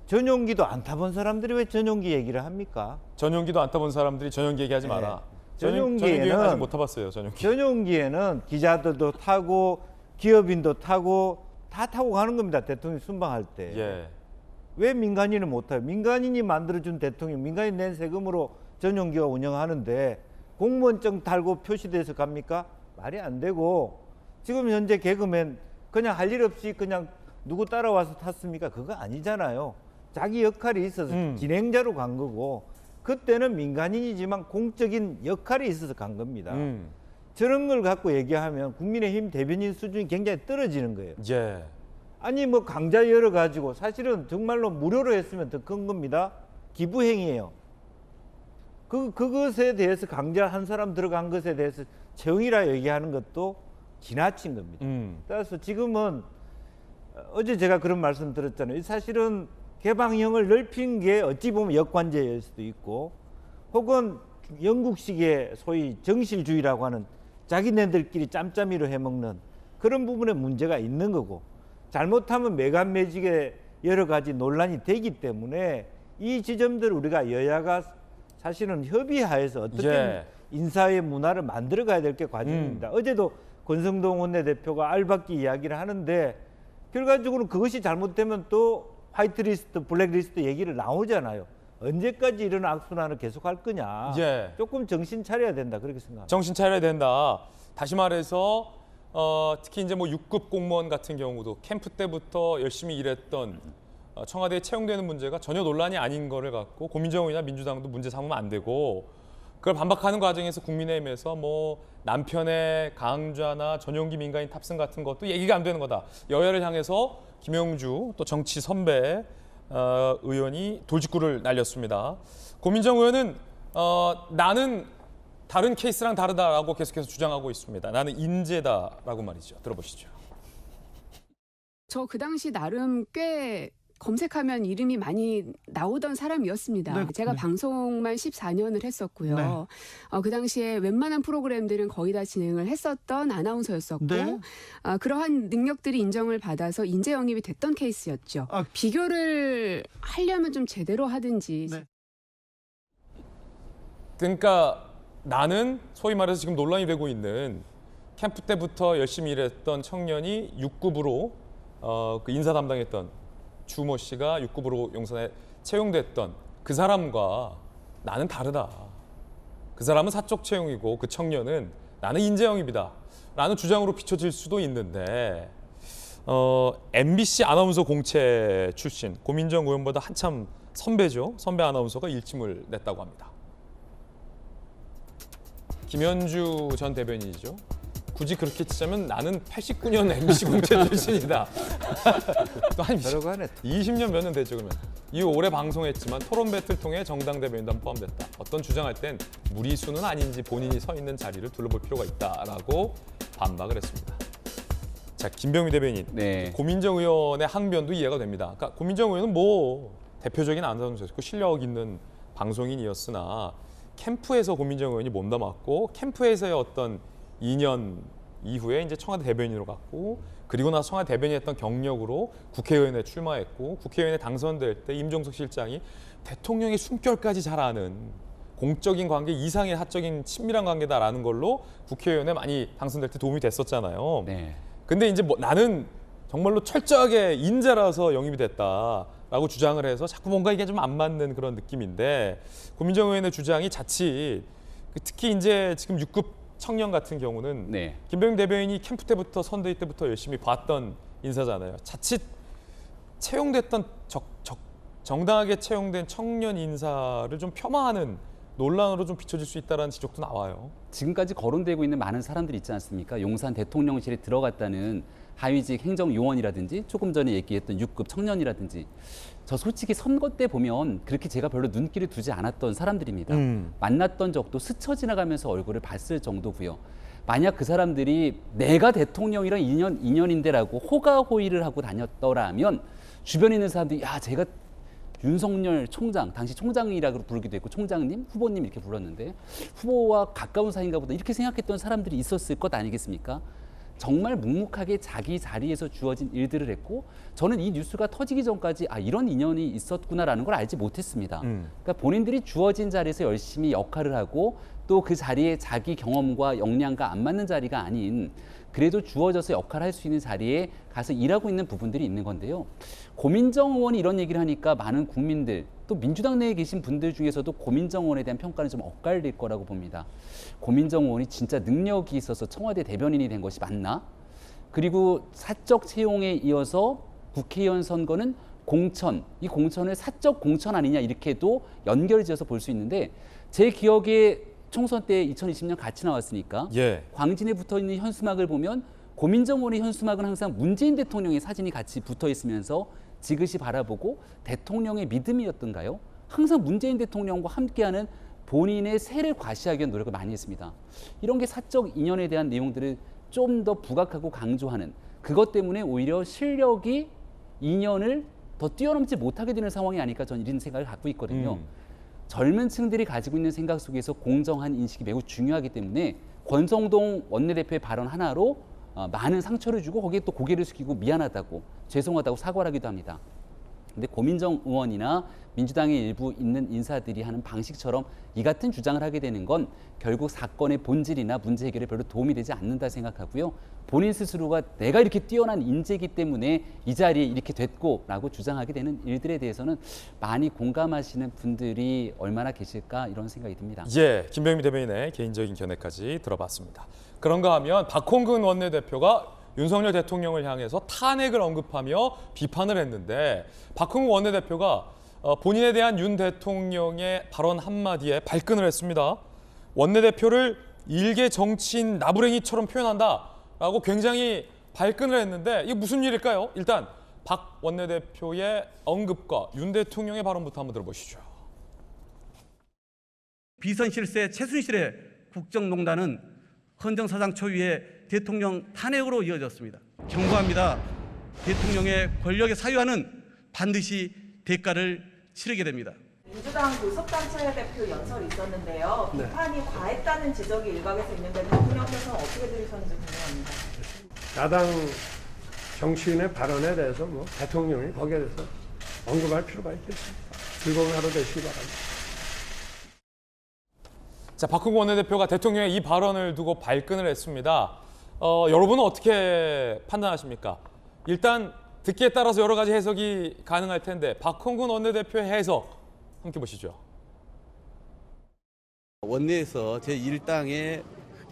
Speaker 5: 전용기도 안 타본 사람들이 왜 전용기 얘기를 합니까?
Speaker 1: 전용기도 안 타본 사람들이 전용기 얘기하지 마라.
Speaker 5: 전용기에는
Speaker 1: 아직 못 타봤어요. 전용기.
Speaker 5: 전용기에는 기자들도 타고 기업인도 타고 다 타고 가는 겁니다. 대통령 순방할 때.
Speaker 1: 예,
Speaker 5: 왜 민간인은 못 타요? 민간인이 만들어준 대통령, 민간인 낸 세금으로 전용기가 운영하는데 공무원증 달고 표시돼서 갑니까? 말이 안 되고 지금 현재 개그맨 그냥 할 일 없이 그냥 누구 따라와서 탔습니까? 그거 아니잖아요. 자기 역할이 있어서 진행자로 간 거고 그때는 민간인이지만 공적인 역할이 있어서 간 겁니다. 저런 걸 갖고 얘기하면 국민의힘 대변인 수준이 굉장히 떨어지는 거예요.
Speaker 1: 예,
Speaker 5: 아니 뭐 강자 열어 가지고 사실은 정말로 무료로 했으면 더 큰 겁니다. 기부행위예요. 그것에 대해서 강자 한 사람 들어간 것에 대해서 채용이라 얘기하는 것도 지나친 겁니다. 따라서 지금은 어제 제가 그런 말씀 드렸잖아요. 사실은 개방형을 넓힌 게 어찌 보면 역관제일 수도 있고 혹은 영국식의 소위 정실주의라고 하는 자기네들끼리 짬짬이로 해먹는 그런 부분에 문제가 있는 거고 잘못하면 매간매직의 여러 가지 논란이 되기 때문에 이 지점들을 우리가 여야가 사실은 협의하에서 어떻게
Speaker 1: 예.
Speaker 5: 인사의 문화를 만들어 가야 될 게 과정입니다. 어제도 권성동 원내대표가 알박기 이야기를 하는데 결과적으로 그것이 잘못되면 또 화이트리스트, 블랙리스트 얘기를 나오잖아요. 언제까지 이런 악순환을 계속할 거냐.
Speaker 1: 예.
Speaker 5: 조금 정신 차려야 된다 그렇게 생각합니다.
Speaker 1: 정신 차려야 된다. 다시 말해서 특히 이제 뭐 6급 공무원 같은 경우도 캠프 때부터 열심히 일했던 청와대에 채용되는 문제가 전혀 논란이 아닌 거를 갖고 고민정 의원이나 민주당도 문제 삼으면 안 되고 그걸 반박하는 과정에서 국민의힘에서 뭐 남편의 강좌나 전용기 민간인 탑승 같은 것도 얘기가 안 되는 거다. 여야를 향해서 김영주 또 정치 선배 의원이 돌직구를 날렸습니다. 고민정 의원은 나는 다른 케이스랑 다르다라고 계속해서 주장하고 있습니다. 나는 인재다라고 말이죠. 들어보시죠.
Speaker 6: 저 그 당시 나름 꽤 검색하면 이름이 많이 나오던 사람이었습니다.
Speaker 7: 네,
Speaker 6: 제가
Speaker 7: 네.
Speaker 6: 방송만 14년을 했었고요.
Speaker 7: 네.
Speaker 6: 그 당시에 웬만한 프로그램들은 거의 다 진행을 했었던 아나운서였었고
Speaker 7: 네.
Speaker 6: 그러한 능력들이 인정을 받아서 인재 영입이 됐던 케이스였죠.
Speaker 7: 아.
Speaker 6: 비교를 하려면 좀 제대로 하든지.
Speaker 7: 네.
Speaker 1: 그러니까 나는 소위 말해서 지금 논란이 되고 있는 캠프 때부터 열심히 일했던 청년이 6급으로 그 인사 담당했던 주모 씨가 6급으로 용산에 채용됐던 그 사람과 나는 다르다. 그 사람은 사적 채용이고 그 청년은 나는 인재 영입이다. 라는 주장으로 비춰질 수도 있는데 MBC 아나운서 공채 출신 고민정 의원보다 한참 선배죠. 선배 아나운서가 일침을 냈다고 합니다. 김현주 전 대변인이죠. 굳이 그렇게 치자면 나는 89년 MBC 공채 출신이다. 또 한
Speaker 5: 저러고 하네.
Speaker 1: 20년 몇 년 됐죠 그러면. 이후 오래 방송했지만 토론 배틀 통해 정당 대변인도 포함됐다. 어떤 주장할 땐 무리수는 아닌지 본인이 서 있는 자리를 둘러볼 필요가 있다라고 반박을 했습니다. 자, 김병미 대변인.
Speaker 4: 네.
Speaker 1: 고민정 의원의 항변도 이해가 됩니다. 그러니까 고민정 의원은 뭐 대표적인 아나운서였고 실력 있는 방송인이었으나 캠프에서 고민정 의원이 몸담았고 캠프에서의 어떤 2년 이후에 이제 청와대 대변인으로 갔고 그리고 나서 청와대 대변인 했던 경력으로 국회의원에 출마했고 국회의원에 당선될 때 임종석 실장이 대통령의 숨결까지 잘 아는 공적인 관계 이상의 사적인 친밀한 관계다라는 걸로 국회의원에 많이 당선될 때 도움이 됐었잖아요.
Speaker 4: 네.
Speaker 1: 근데 이제 뭐 나는 정말로 철저하게 인재라서 영입이 됐다라고 주장을 해서 자꾸 뭔가 이게 좀 안 맞는 그런 느낌인데 고민정 의원의 주장이 자칫 특히 이제 지금 6급 청년 같은 경우는
Speaker 4: 네.
Speaker 1: 김병민 대변인이 캠프 때부터 선대위 때부터 열심히 봤던 인사잖아요. 자칫 채용됐던 정당하게 채용된 청년 인사를 좀 폄하하는 논란으로 좀 비춰질 수 있다는 지적도 나와요.
Speaker 4: 지금까지 거론되고 있는 많은 사람들이 있지 않습니까? 용산 대통령실에 들어갔다는 하위직 행정요원이라든지 조금 전에 얘기했던 6급 청년이라든지 저 솔직히 선거 때 보면 그렇게 제가 별로 눈길을 두지 않았던 사람들입니다. 만났던 적도 스쳐 지나가면서 얼굴을 봤을 정도고요. 만약 그 사람들이 내가 대통령이랑 인연인데라고 호가호의를 하고 다녔더라면 주변에 있는 사람들이 야 제가 윤석열 총장, 당시 총장이라고 부르기도 했고 총장님, 후보님 이렇게 불렀는데 후보와 가까운 사이인가 보다 이렇게 생각했던 사람들이 있었을 것 아니겠습니까? 정말 묵묵하게 자기 자리에서 주어진 일들을 했고 저는 이 뉴스가 터지기 전까지 아 이런 인연이 있었구나라는 걸 알지 못했습니다. 그러니까 본인들이 주어진 자리에서 열심히 역할을 하고 또 그 자리에 자기 경험과 역량과 안 맞는 자리가 아닌 그래도 주어져서 역할을 할 수 있는 자리에 가서 일하고 있는 부분들이 있는 건데요. 고민정 의원이 이런 얘기를 하니까 많은 국민들 또 민주당 내에 계신 분들 중에서도 고민정 의원에 대한 평가는 좀 엇갈릴 거라고 봅니다. 고민정 의원이 진짜 능력이 있어서 청와대 대변인이 된 것이 맞나? 그리고 사적 채용에 이어서 국회의원 선거는 공천, 이 공천을 사적 공천 아니냐 이렇게도 연결지어서 볼 수 있는데 제 기억에 총선 때 2020년 같이 나왔으니까
Speaker 1: 예.
Speaker 4: 광진에 붙어있는 현수막을 보면 고민정 의원의 현수막은 항상 문재인 대통령의 사진이 같이 붙어있으면서 지그시 바라보고 대통령의 믿음이었던가요? 항상 문재인 대통령과 함께하는 본인의 세를 과시하기 위한 노력을 많이 했습니다. 이런 게 사적 인연에 대한 내용들을 좀 더 부각하고 강조하는 그것 때문에 오히려 실력이 인연을 더 뛰어넘지 못하게 되는 상황이 아닐까 저는 이런 생각을 갖고 있거든요. 젊은 층들이 가지고 있는 생각 속에서 공정한 인식이 매우 중요하기 때문에 권성동 원내대표의 발언 하나로 많은 상처를 주고 거기에 또 고개를 숙이고 미안하다고 죄송하다고 사과를 하기도 합니다. 근데 고민정 의원이나 민주당의 일부 있는 인사들이 하는 방식처럼 이 같은 주장을 하게 되는 건 결국 사건의 본질이나 문제 해결에 별로 도움이 되지 않는다 생각하고요. 본인 스스로가 내가 이렇게 뛰어난 인재이기 때문에 이 자리에 이렇게 됐고라고 주장하게 되는 일들에 대해서는 많이 공감하시는 분들이 얼마나 계실까 이런 생각이 듭니다.
Speaker 1: 예, 김병미 대변인의 개인적인 견해까지 들어봤습니다. 그런가 하면 박홍근 원내대표가 윤석열 대통령을 향해서 탄핵을 언급하며 비판을 했는데 박홍근 원내대표가 본인에 대한 윤 대통령의 발언 한마디에 발끈을 했습니다. 원내대표를 일개 정치인 나부랭이처럼 표현한다라고 굉장히 발끈을 했는데 이게 무슨 일일까요? 일단 박 원내대표의 언급과 윤 대통령의 발언부터 한번 들어보시죠.
Speaker 7: 비선 실세 최순실의 국정농단은 헌정사상 초유의 대통령 탄핵으로 이어졌습니다. 경고합니다. 대통령의 권력의 사유화는 반드시 대가를 치르게 됩니다.
Speaker 8: 민주당 교섭단체 대표 연설이 있었는데요. 비판이 과했다는 지적이 일각에서 있는데 대통령께서는 어떻게 들으셨는지 궁금합니다.
Speaker 9: 야당 정치인의 발언에 대해서 뭐 대통령이 거기에 대해서 언급할 필요가 있겠습니다. 즐거운 하루 되시기 바랍니다.
Speaker 1: 자, 박홍근 원내대표가 대통령의 이 발언을 두고 발끈을 했습니다. 여러분은 어떻게 판단하십니까? 일단 듣기에 따라서 여러 가지 해석이 가능할 텐데 박홍근 원내대표의 해석 함께 보시죠.
Speaker 10: 원내에서 제1당의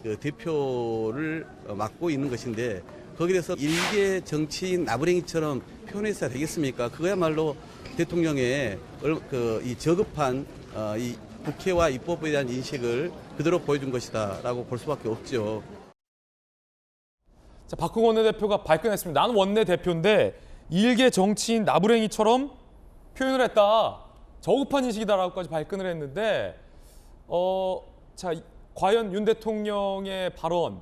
Speaker 10: 그 대표를 맡고 있는 것인데 거기에 대해서 일개 정치인 나부랭이처럼 표현해서 되겠습니까? 그거야말로 대통령의 이 저급한 이 국회와 입법에 대한 인식을 그대로 보여준 것이다라고 볼 수밖에 없죠.
Speaker 1: 자, 박홍근 원내대표가 발끈했습니다. 나는 원내대표인데 일개 정치인 나부랭이처럼 표현을 했다. 저급한 인식이다라고까지 발끈을 했는데 자, 과연 윤 대통령의 발언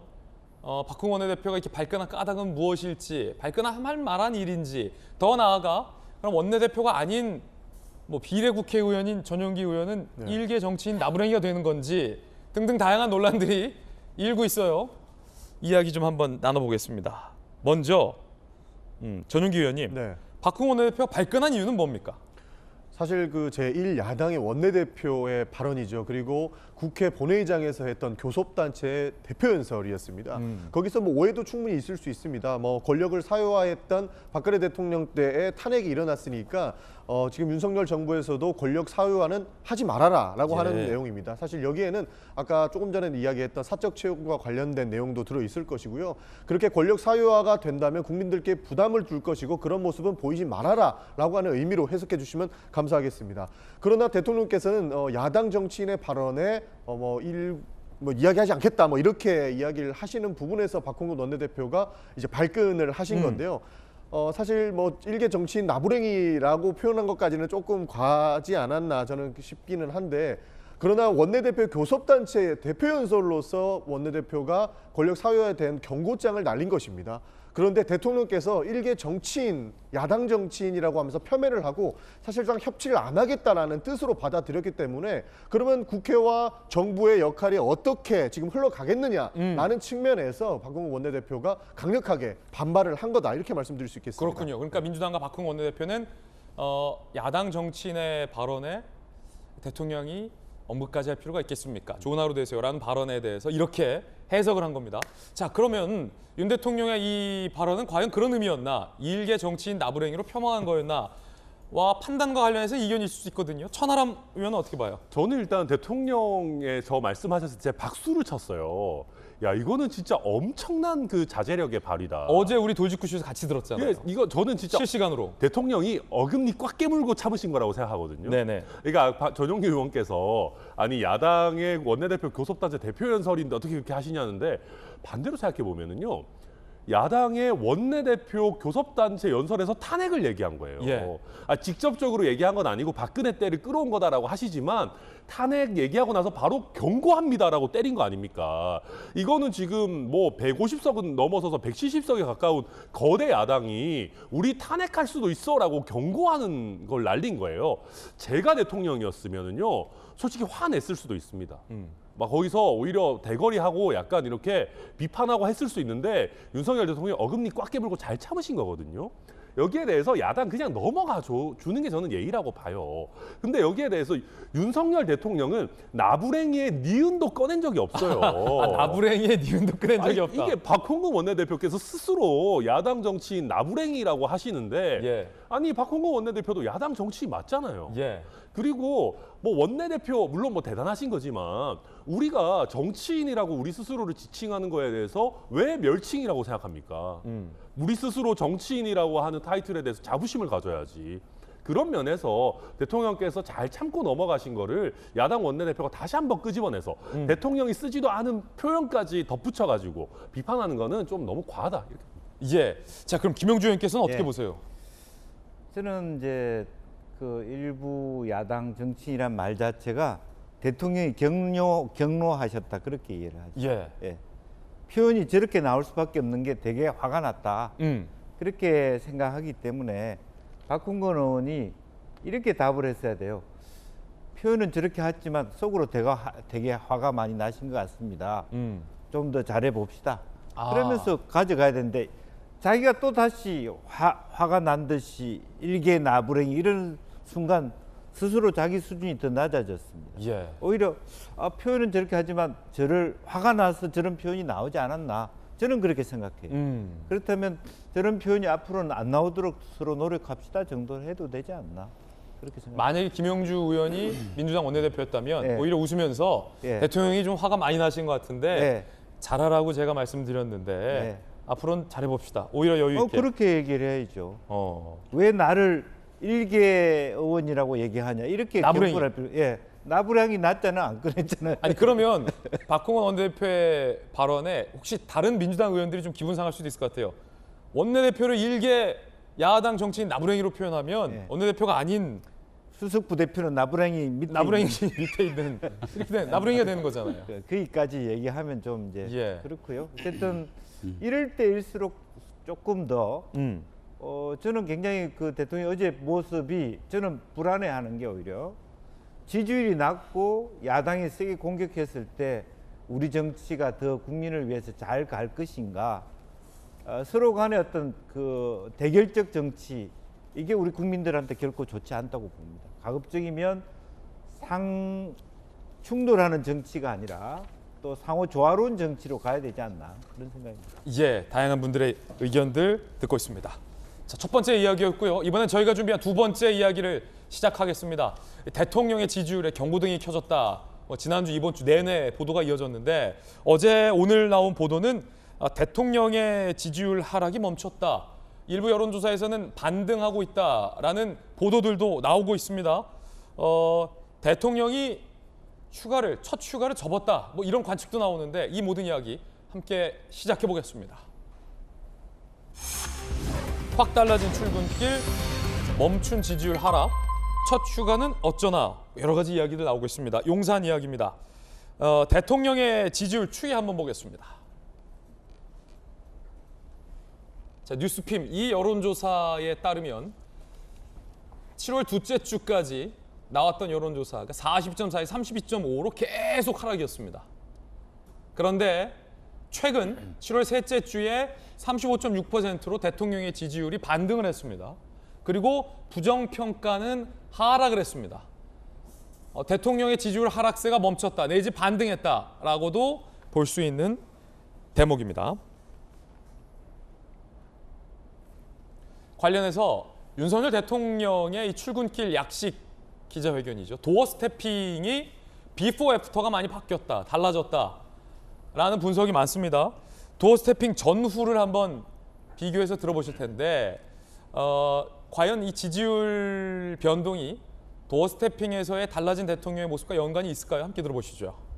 Speaker 1: 박홍 원내대표가 이렇게 발끈한 까닭은 무엇일지, 발끈할 만한 일인지, 더 나아가 그럼 원내대표가 아닌 뭐 비례 국회의원인 전용기 의원은 일개 정치인 나부랭이가 되는 건지 등등 다양한 논란들이 일고 있어요. 이야기 좀 한번 나눠보겠습니다. 먼저 전용기 의원님,
Speaker 2: 네.
Speaker 1: 박홍 원내대표가 발끈한 이유는 뭡니까?
Speaker 2: 사실 그 제1야당의 원내대표의 발언이죠. 그리고 국회 본회의장에서 했던 교섭단체의 대표연설이었습니다. 거기서 뭐 오해도 충분히 있을 수 있습니다. 뭐 권력을 사유화했던 박근혜 대통령 때의 탄핵이 일어났으니까 지금 윤석열 정부에서도 권력 사유화는 하지 말아라라고 하는 내용입니다. 사실 여기에는 아까 조금 전에 이야기했던 사적 채용과 관련된 내용도 들어있을 것이고요. 그렇게 권력 사유화가 된다면 국민들께 부담을 줄 것이고 그런 모습은 보이지 말아라라고 하는 의미로 해석해 주시면 감사하겠습니다. 그러나 대통령께서는 야당 정치인의 발언에 이야기하지 않겠다 뭐 이렇게 이야기를 하시는 부분에서 박홍근 원내대표가 이제 발끈을 하신 건데요. 사실 뭐 일개 정치인 나부랭이라고 표현한 것까지는 조금 과하지 않았나 저는 싶기는 한데, 그러나 원내대표 교섭단체 대표연설로서 원내대표가 권력 사유화에 대한 경고장을 날린 것입니다. 그런데 대통령께서 일개 정치인, 야당 정치인이라고 하면서 폄훼를 하고 사실상 협치를 안 하겠다라는 뜻으로 받아들였기 때문에 그러면 국회와 정부의 역할이 어떻게 지금 흘러가겠느냐라는 측면에서 박홍근 원내대표가 강력하게 반발을 한 거다, 이렇게 말씀드릴 수 있겠습니다.
Speaker 1: 그렇군요. 그러니까 민주당과 박홍근 원내대표는 야당 정치인의 발언에 대통령이 언급까지 할 필요가 있겠습니까? 좋은 하루 되세요라는 발언에 대해서 이렇게 해석을 한 겁니다. 자, 그러면 윤 대통령의 이 발언은 과연 그런 의미였나? 일개 정치인 나부랭이로 폄하한 거였나? 와, 판단과 관련해서 이견이 있을 수 있거든요. 천하람 의원은 어떻게 봐요?
Speaker 3: 저는 일단 대통령의 저 말씀하셨을 때 박수를 쳤어요. 야, 이거는 진짜 엄청난 그 자제력의 발휘다.
Speaker 1: 어제 우리 돌직구쇼에서 같이 들었잖아요.
Speaker 3: 예, 이거 저는 진짜
Speaker 1: 실시간으로
Speaker 3: 대통령이 어금니 꽉 깨물고 참으신 거라고 생각하거든요.
Speaker 1: 네네.
Speaker 3: 그러니까 전용기 의원께서 아니 야당의 원내대표 교섭단체 대표연설인데 어떻게 그렇게 하시냐는데, 반대로 생각해 보면은요. 야당의 원내대표 교섭단체 연설에서 탄핵을 얘기한 거예요.
Speaker 1: 예.
Speaker 3: 직접적으로 얘기한 건 아니고 박근혜 때를 끌어온 거다라고 하시지만 탄핵 얘기하고 나서 바로 경고합니다라고 때린 거 아닙니까? 이거는 지금 뭐 150석은 넘어서서 170석에 가까운 거대 야당이 우리 탄핵할 수도 있어라고 경고하는 걸 날린 거예요. 제가 대통령이었으면은요, 솔직히 화냈을 수도 있습니다. 막 거기서 오히려 대거리하고 약간 이렇게 비판하고 했을 수 있는데 윤석열 대통령이 어금니 꽉 깨물고 잘 참으신 거거든요. 여기에 대해서 야당 그냥 넘어가 주는 게 저는 예의라고 봐요. 근데 여기에 대해서 윤석열 대통령은 나부랭이의 니은도 꺼낸 적이 없어요.
Speaker 1: 나부랭이의 니은도 꺼낸 적이 없다.
Speaker 3: 이게 박홍근 원내대표께서 스스로 야당 정치인 나부랭이라고 하시는데 아니 박홍근 원내대표도 야당 정치인 맞잖아요. 그리고 뭐 원내대표 물론 뭐 대단하신 거지만 우리가 정치인이라고 우리 스스로를 지칭하는 거에 대해서 왜 멸칭이라고 생각합니까? 우리 스스로 정치인이라고 하는 타이틀에 대해서 자부심을 가져야지. 그런 면에서 대통령께서 잘 참고 넘어가신 거를 야당 원내대표가 다시 한번 끄집어내서 대통령이 쓰지도 않은 표현까지 덧붙여가지고 비판하는 거는 좀 너무 과하다.
Speaker 1: 이렇게. 자, 그럼 김영주 의원께서는 어떻게 보세요?
Speaker 5: 저는 이제 그 일부 야당 정치인이란 말 자체가 대통령이 경로하셨다, 그렇게 이해를 하죠. 표현이 저렇게 나올 수밖에 없는 게 되게 화가 났다. 그렇게 생각하기 때문에 박홍근 의원이 이렇게 답을 했어야 돼요. 표현은 저렇게 했지만 속으로 되게 화가 많이 나신 것 같습니다. 좀 더 잘해 봅시다. 그러면서 가져가야 되는데 자기가 또 다시 화가 난 듯이 일개 나부랭이 이런 순간 스스로 자기 수준이 더 낮아졌습니다. 오히려 표현은 저렇게 하지만 화가 나서 저런 표현이 나오지 않았나, 저는 그렇게 생각해요. 그렇다면 저런 표현이 앞으로는 안 나오도록 서로 노력합시다 정도를 해도 되지 않나, 그렇게 생각합니다.
Speaker 1: 만약에 김영주 의원이 민주당 원내대표였다면 오히려 웃으면서 대통령이 좀 화가 많이 나신 것 같은데 잘하라고 제가 말씀드렸는데 앞으로는 잘해봅시다. 오히려 여유 있게.
Speaker 5: 그렇게 얘기를 해야죠. 왜 나를 일개 의원이라고 얘기하냐, 이렇게
Speaker 1: 나부랭이.
Speaker 5: 나부랭이 났잖아, 안 꺼냈잖아요.
Speaker 1: 아니 그러면 박홍근 원내대표의 발언에 혹시 다른 민주당 의원들이 좀 기분 상할 수도 있을 것 같아요. 원내대표를 일개 야당 정치인 나부랭이로 표현하면 원내대표가 아닌
Speaker 5: 수석 부대표는 나부랭이 밑에
Speaker 1: 나부랭이 밑에 있는 이렇게 된 나부랭이가 되는 거잖아요.
Speaker 5: 거기까지 얘기하면 좀 이제
Speaker 1: 예.
Speaker 5: 그렇고요. 어쨌든 이럴 때일수록 조금 더 저는 굉장히 그 대통령 어제 모습이 저는 불안해하는 게 오히려 지지율이 낮고 야당이 세게 공격했을 때 우리 정치가 더 국민을 위해서 잘 갈 것인가 서로 간의 어떤 그 대결적 정치 이게 우리 국민들한테 결코 좋지 않다고 봅니다. 가급적이면 충돌하는 정치가 아니라 또 상호 조화로운 정치로 가야 되지 않나 그런 생각입니다.
Speaker 1: 예, 다양한 분들의 의견들 듣고 있습니다. 자, 첫 번째 이야기였고요. 이번엔 저희가 준비한 두 번째 이야기를 시작하겠습니다. 대통령의 지지율에 경고등이 켜졌다. 지난주, 이번 주 내내 보도가 이어졌는데 어제, 오늘 나온 보도는 대통령의 지지율 하락이 멈췄다. 일부 여론조사에서는 반등하고 있다라는 보도들도 나오고 있습니다. 대통령이 첫 휴가를 접었다. 뭐 이런 관측도 나오는데 이 모든 이야기 함께 시작해 보겠습니다. 확 달라진 출근길, 멈춘 지지율 하락, 첫 휴가는 어쩌나 여러 가지 이야기들 나오고 있습니다. 용산 이야기입니다. 대통령의 지지율 추이 한번 보겠습니다. 자, 뉴스핌 이 여론조사에 따르면 7월 둘째 주까지 나왔던 여론조사, 그러니까 40.4에 32.5로 계속 하락이었습니다. 그런데 최근 7월 셋째 주에 35.6%로 대통령의 지지율이 반등을 했습니다. 그리고 부정평가는 하락을 했습니다. 대통령의 지지율 하락세가 멈췄다, 내지 반등했다라고도 볼 수 있는 대목입니다. 관련해서 윤석열 대통령의 이 출근길 약식 기자회견이죠. 도어 스태핑이 비포 애프터가 많이 바뀌었다, 달라졌다라는 분석이 많습니다. 도어 스태핑 전후를 한번 비교해서 들어보실 텐데 과연 이 지지율 변동이 도어 스태핑에서의 달라진 대통령의 모습과 연관이 있을까요? 함께 들어보시죠.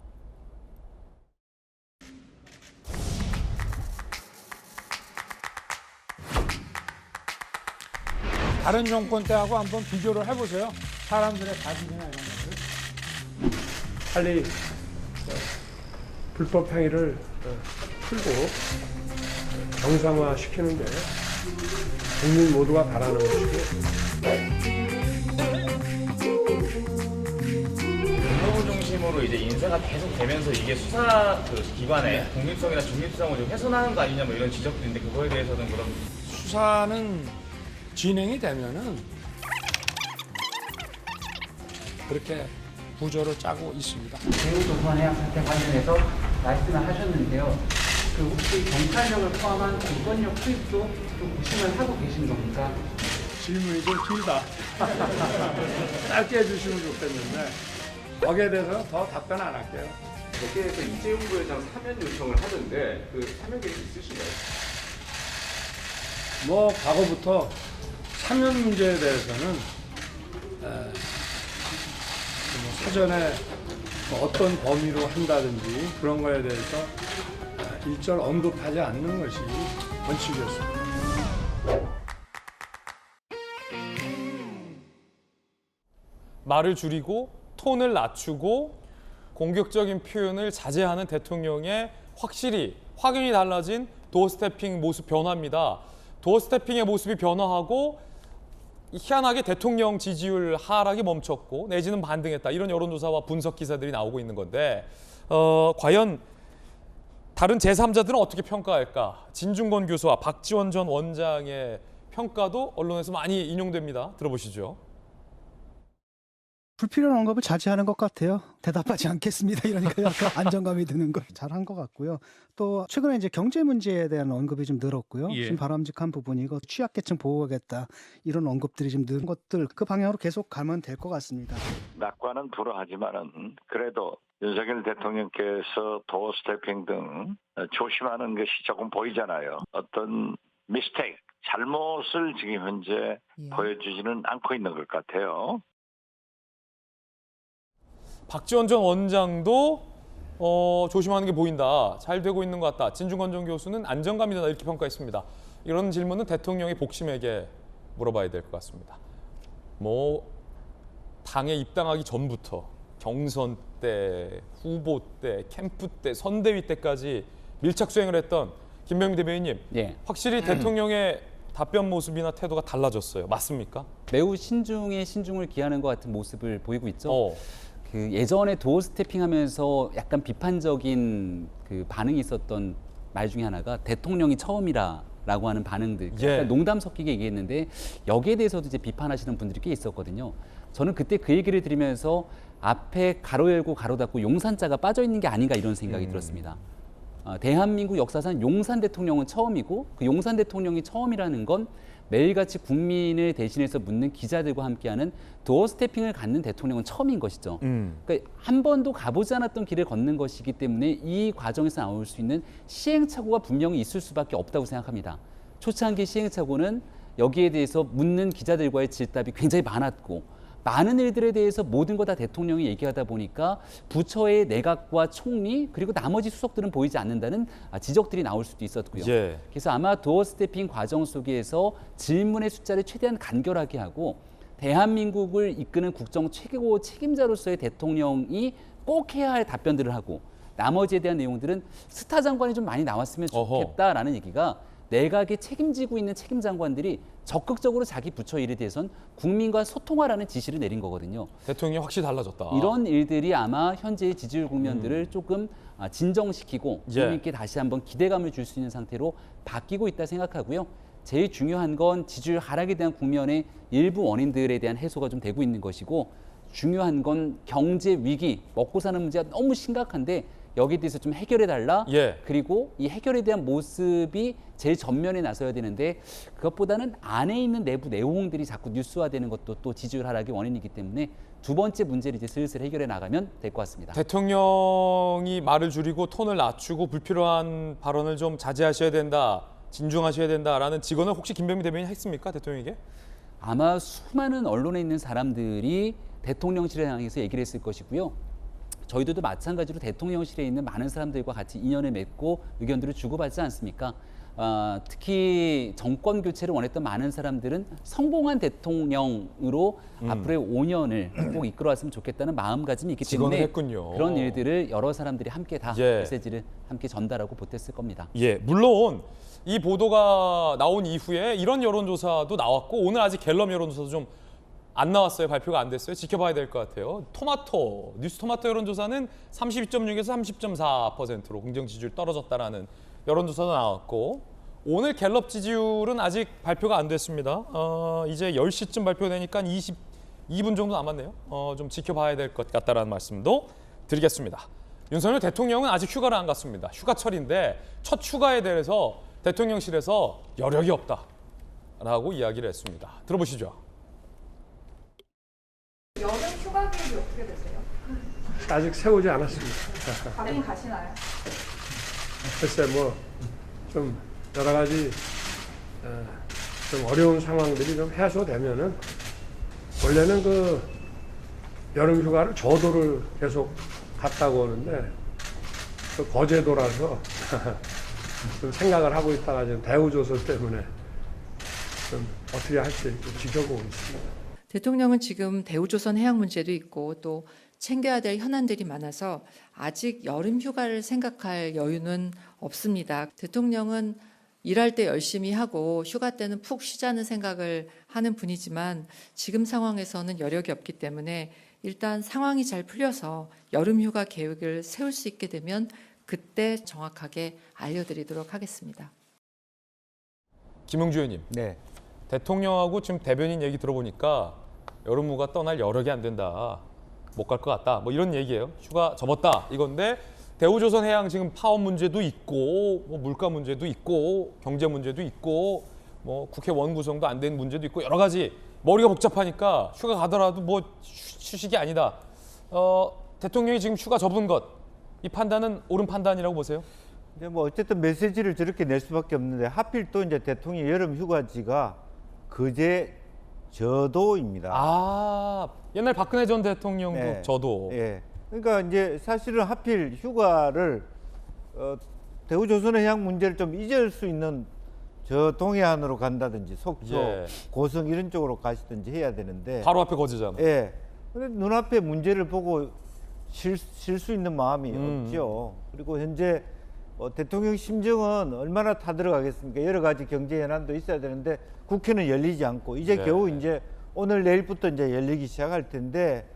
Speaker 9: 다른 정권 때하고 한번 비교를 해보세요. 사람들의 가식이나 이런 것들. 빨리 불법 행위를 풀고 정상화시키는 게 국민 모두가 바라는 것이고.
Speaker 11: 법무 중심으로 이제 인사가 계속 되면서 이게 수사 기관의 독립성이나 중립성을 좀 훼손하는 거 아니냐 뭐 이런 지적도 있는데 그거에 대해서는 그럼
Speaker 9: 수사는 진행이 되면은 그렇게 구조를 짜고 있습니다.
Speaker 12: 대우조선 해양 사태 관련해서 말씀을 하셨는데요. 그 혹시 경찰력을 포함한 인권력 투입도 좀 고심을 하고 계신 겁니까?
Speaker 9: 질문이 좀 길다. 짧게 해주시면 좋겠는데 거기에 대해서 더 답변 안 할게요.
Speaker 13: 거기에서 이재용 부회장 사면 요청을 하던데 그 사면 계획 있으신가요?
Speaker 9: 뭐 과거부터 사면 문제에 대해서는 사전에 어떤 범위로 한다든지 그런 거에 대해서 일절 언급하지 않는 것이 원칙이었습니다.
Speaker 1: 말을 줄이고 톤을 낮추고 공격적인 표현을 자제하는 대통령의 확연히 달라진 도어 스태핑 모습 변화입니다. 도어 스태핑의 모습이 변화하고 희한하게 대통령 지지율 하락이 멈췄고 내지는 반등했다. 이런 여론조사와 분석 기사들이 나오고 있는 건데 과연 다른 제3자들은 어떻게 평가할까? 진중권 교수와 박지원 전 원장의 평가도 언론에서 많이 인용됩니다. 들어보시죠.
Speaker 14: 불필요한 언급을 자제하는 것 같아요. 대답하지 않겠습니다. 이러니까 약간 안정감이 드는 걸 잘한 것 같고요. 또 최근에 이제 경제 문제에 대한 언급이 좀 늘었고요.
Speaker 15: 예.
Speaker 14: 좀 바람직한 부분이고 취약계층 보호하겠다 이런 언급들이 좀 는 것들 그 방향으로 계속 가면 될 것 같습니다.
Speaker 16: 낙관은 불허하지만은 그래도 윤석열 대통령께서 도어 스태핑 등 조심하는 것이 조금 보이잖아요. 어떤 미스테이크, 잘못을 지금 현재 보여주지는 않고 있는 것 같아요.
Speaker 1: 박지원 전 원장도 조심하는 게 보인다. 잘 되고 있는 것 같다. 진중권 전 교수는 안정감이다 이렇게 평가했습니다. 이런 질문은 대통령의 복심에게 물어봐야 될 것 같습니다. 뭐 당에 입당하기 전부터 경선 때, 후보 때, 캠프 때, 선대위 때까지 밀착 수행을 했던 김병민 대변인님,
Speaker 4: 예.
Speaker 1: 확실히 대통령의 답변 모습이나 태도가 달라졌어요. 맞습니까?
Speaker 4: 매우 신중에 신중을 기하는 것 같은 모습을 보이고 있죠. 그 예전에 도어 스태핑하면서 약간 비판적인 그 반응이 있었던 말 중에 하나가 대통령이 처음이라고 하는 반응들.
Speaker 1: 예.
Speaker 4: 농담 섞이게 얘기했는데 여기에 대해서도 이제 비판하시는 분들이 꽤 있었거든요. 저는 그때 그 얘기를 들으면서 앞에 가로 열고 가로 닫고 용산자가 빠져 있는 게 아닌가 이런 생각이 들었습니다. 대한민국 역사상 용산 대통령은 처음이고 그 용산 대통령이 처음이라는 건 매일같이 국민을 대신해서 묻는 기자들과 함께하는 도어 스태핑을 갖는 대통령은 처음인 것이죠. 그러니까 한 번도 가보지 않았던 길을 걷는 것이기 때문에 이 과정에서 나올 수 있는 시행착오가 분명히 있을 수밖에 없다고 생각합니다. 초창기 시행착오는 여기에 대해서 묻는 기자들과의 질답이 굉장히 많았고 많은 일들에 대해서 모든 거 다 대통령이 얘기하다 보니까 부처의 내각과 총리 그리고 나머지 수석들은 보이지 않는다는 지적들이 나올 수도 있었고요.
Speaker 1: 예.
Speaker 4: 그래서 아마 도어 스태핑 과정 속에서 질문의 숫자를 최대한 간결하게 하고 대한민국을 이끄는 국정 최고 책임자로서의 대통령이 꼭 해야 할 답변들을 하고 나머지에 대한 내용들은 스타 장관이 좀 많이 나왔으면 좋겠다라는 얘기가 내각에 책임지고 있는 책임 장관들이 적극적으로 자기 부처 일에 대해선 국민과 소통하라는 지시를 내린 거거든요.
Speaker 1: 대통령이 확실히 달라졌다.
Speaker 4: 이런 일들이 아마 현재의 지지율 국면들을 조금 진정시키고
Speaker 1: 예.
Speaker 4: 국민께 다시 한번 기대감을 줄 수 있는 상태로 바뀌고 있다 생각하고요. 제일 중요한 건 지지율 하락에 대한 국면의 일부 원인들에 대한 해소가 좀 되고 있는 것이고 중요한 건 경제 위기, 먹고 사는 문제가 너무 심각한데 여기에 대해서 좀 해결해달라.
Speaker 1: 예.
Speaker 4: 그리고 이 해결에 대한 모습이 제일 전면에 나서야 되는데 그것보다는 안에 있는 내부 내용들이 자꾸 뉴스화되는 것도 또 지지율 하락의 원인이기 때문에 두 번째 문제를 이제 슬슬 해결해 나가면 될 것 같습니다.
Speaker 1: 대통령이 말을 줄이고 톤을 낮추고 불필요한 발언을 좀 자제하셔야 된다, 진중하셔야 된다라는 직언을 혹시 김병민 대변인이 했습니까? 대통령에게?
Speaker 4: 아마 수많은 언론에 있는 사람들이 대통령실에 향해서 얘기를 했을 것이고요. 저희들도 마찬가지로 대통령실에 있는 많은 사람들과 같이 인연을 맺고 의견들을 주고받지 않습니까? 특히 정권 교체를 원했던 많은 사람들은 성공한 대통령으로 앞으로의 5년을 꼭 이끌어왔으면 좋겠다는 마음가짐이 있기 때문에
Speaker 1: 했군요.
Speaker 4: 그런 일들을 여러 사람들이 함께 다
Speaker 1: 예.
Speaker 4: 메시지를 함께 전달하고 보탰을 겁니다.
Speaker 1: 예, 물론 이 보도가 나온 이후에 이런 여론조사도 나왔고 오늘 아직 갤럽 여론조사도 좀 안 나왔어요. 발표가 안 됐어요. 지켜봐야 될 것 같아요. 뉴스 토마토 여론조사는 32.6에서 30.4%로 긍정 지지율 떨어졌다라는 여론조사도 나왔고 오늘 갤럽 지지율은 아직 발표가 안 됐습니다. 이제 10시쯤 발표되니까 22분 정도 남았네요. 좀 지켜봐야 될 것 같다라는 말씀도 드리겠습니다. 윤석열 대통령은 아직 휴가를 안 갔습니다. 휴가철인데 첫 휴가에 대해서 대통령실에서 여력이 없다라고 이야기를 했습니다. 들어보시죠.
Speaker 8: 여름 휴가 계획이 어떻게 되세요?
Speaker 9: 아직 세우지 않았습니다.
Speaker 8: 가긴 가시나요?
Speaker 9: 글쎄 뭐 좀 여러 가지 좀 어려운 상황들이 좀 해소되면은 원래는 그 여름 휴가를 저도를 계속 갔다고 하는데 그 거제도라서 좀 생각을 하고 있다가 지금 대우조선 때문에 좀 어떻게 할지 지켜보고 있습니다.
Speaker 15: 대통령은 지금 대우조선 해양 문제도 있고 또 챙겨야 될 현안들이 많아서 아직 여름 휴가를 생각할 여유는 없습니다. 대통령은 일할 때 열심히 하고 휴가 때는 푹 쉬자는 생각을 하는 분이지만 지금 상황에서는 여력이 없기 때문에 일단 상황이 잘 풀려서 여름 휴가 계획을 세울 수 있게 되면 그때 정확하게 알려드리도록 하겠습니다.
Speaker 1: 김용주 의원님.
Speaker 5: 네.
Speaker 1: 대통령하고 지금 대변인 얘기 들어보니까 여름휴가 떠날 여력이 안 된다. 못 갈 것 같다. 뭐 이런 얘기예요. 휴가 접었다 이건데 대우조선해양 지금 파업 문제도 있고 뭐 물가 문제도 있고 경제 문제도 있고 뭐 국회 원구성도 안 된 문제도 있고 여러 가지 머리가 복잡하니까 휴가 가더라도 뭐 휴식이 아니다. 대통령이 지금 휴가 접은 것 이 판단은 옳은 판단이라고 보세요?
Speaker 5: 이제 뭐 어쨌든 메시지를 저렇게 낼 수밖에 없는데 하필 또 이제 대통령 여름 휴가지가 그제 저도입니다.
Speaker 1: 아, 옛날 박근혜 전 대통령도
Speaker 5: 네.
Speaker 1: 저도.
Speaker 5: 예. 그러니까 이제 사실은 하필 휴가를 대우조선해양 문제를 좀 잊을 수 있는 저 동해안으로 간다든지 속초,
Speaker 1: 예.
Speaker 5: 고성 이런 쪽으로 가시든지 해야 되는데
Speaker 1: 바로 앞에 거제잖아.
Speaker 5: 예. 근데 눈앞에 문제를 보고 쉴 수 있는 마음이 없죠. 그리고 현재 대통령 심정은 얼마나 타들어가겠습니까? 여러 가지 경제 현안도 있어야 되는데 국회는 열리지 않고 이제 겨우 이제 오늘 내일부터 이제 열리기 시작할 텐데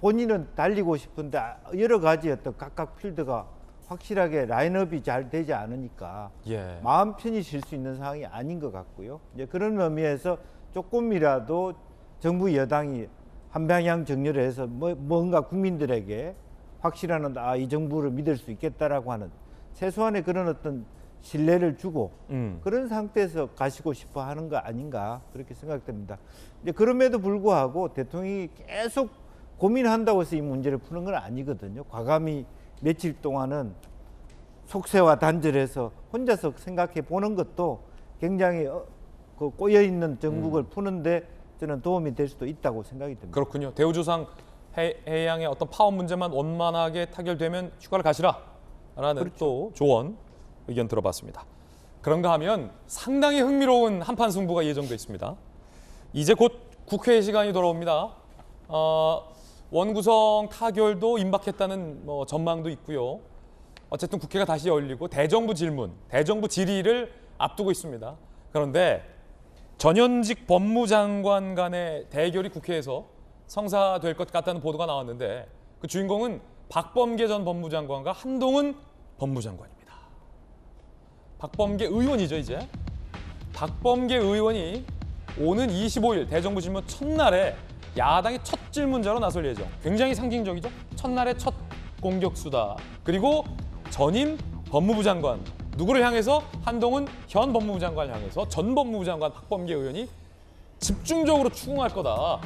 Speaker 5: 본인은 달리고 싶은데 여러 가지 어떤 각각 필드가 확실하게 라인업이 잘 되지 않으니까 마음 편히 쉴 수 있는 상황이 아닌 것 같고요. 이제 그런 의미에서 조금이라도 정부 여당이 한 방향 정리를 해서 뭔가 국민들에게 확실한 이 정부를 믿을 수 있겠다라고 하는 최소한의 그런 어떤 신뢰를 주고 그런 상태에서 가시고 싶어 하는 거 아닌가 그렇게 생각됩니다. 이제 그럼에도 불구하고 대통령이 계속 고민한다고 해서 이 문제를 푸는 건 아니거든요. 과감히 며칠 동안은 속세와 단절해서 혼자서 생각해 보는 것도 굉장히 그 꼬여 있는 정국을 푸는데 저는 도움이 될 수도 있다고 생각이 듭니다.
Speaker 1: 그렇군요. 대우조선 해양의 어떤 파업 문제만 원만하게 타결되면 휴가를 가시라라는 또 조언 의견 들어봤습니다. 그런가 하면 상당히 흥미로운 한판 승부가 예정돼 있습니다. 이제 곧 국회 시간이 돌아옵니다. 원구성 타결도 임박했다는 전망도 있고요. 어쨌든 국회가 다시 열리고 대정부 질문, 대정부 질의를 앞두고 있습니다. 그런데 전현직 법무장관 간의 대결이 국회에서 성사될 것 같다는 보도가 나왔는데 그 주인공은 박범계 전 법무장관과 한동훈 법무장관입니다. 박범계 의원이죠, 이제. 박범계 의원이 오는 25일 대정부 질문 첫날에 야당의 첫 질문자로 나설 예정. 굉장히 상징적이죠. 첫날의 첫 공격수다. 그리고 전임 법무부 장관 누구를 향해서? 한동훈 현 법무부 장관을 향해서 전 법무부 장관 박범계 의원이 집중적으로 추궁할 거다.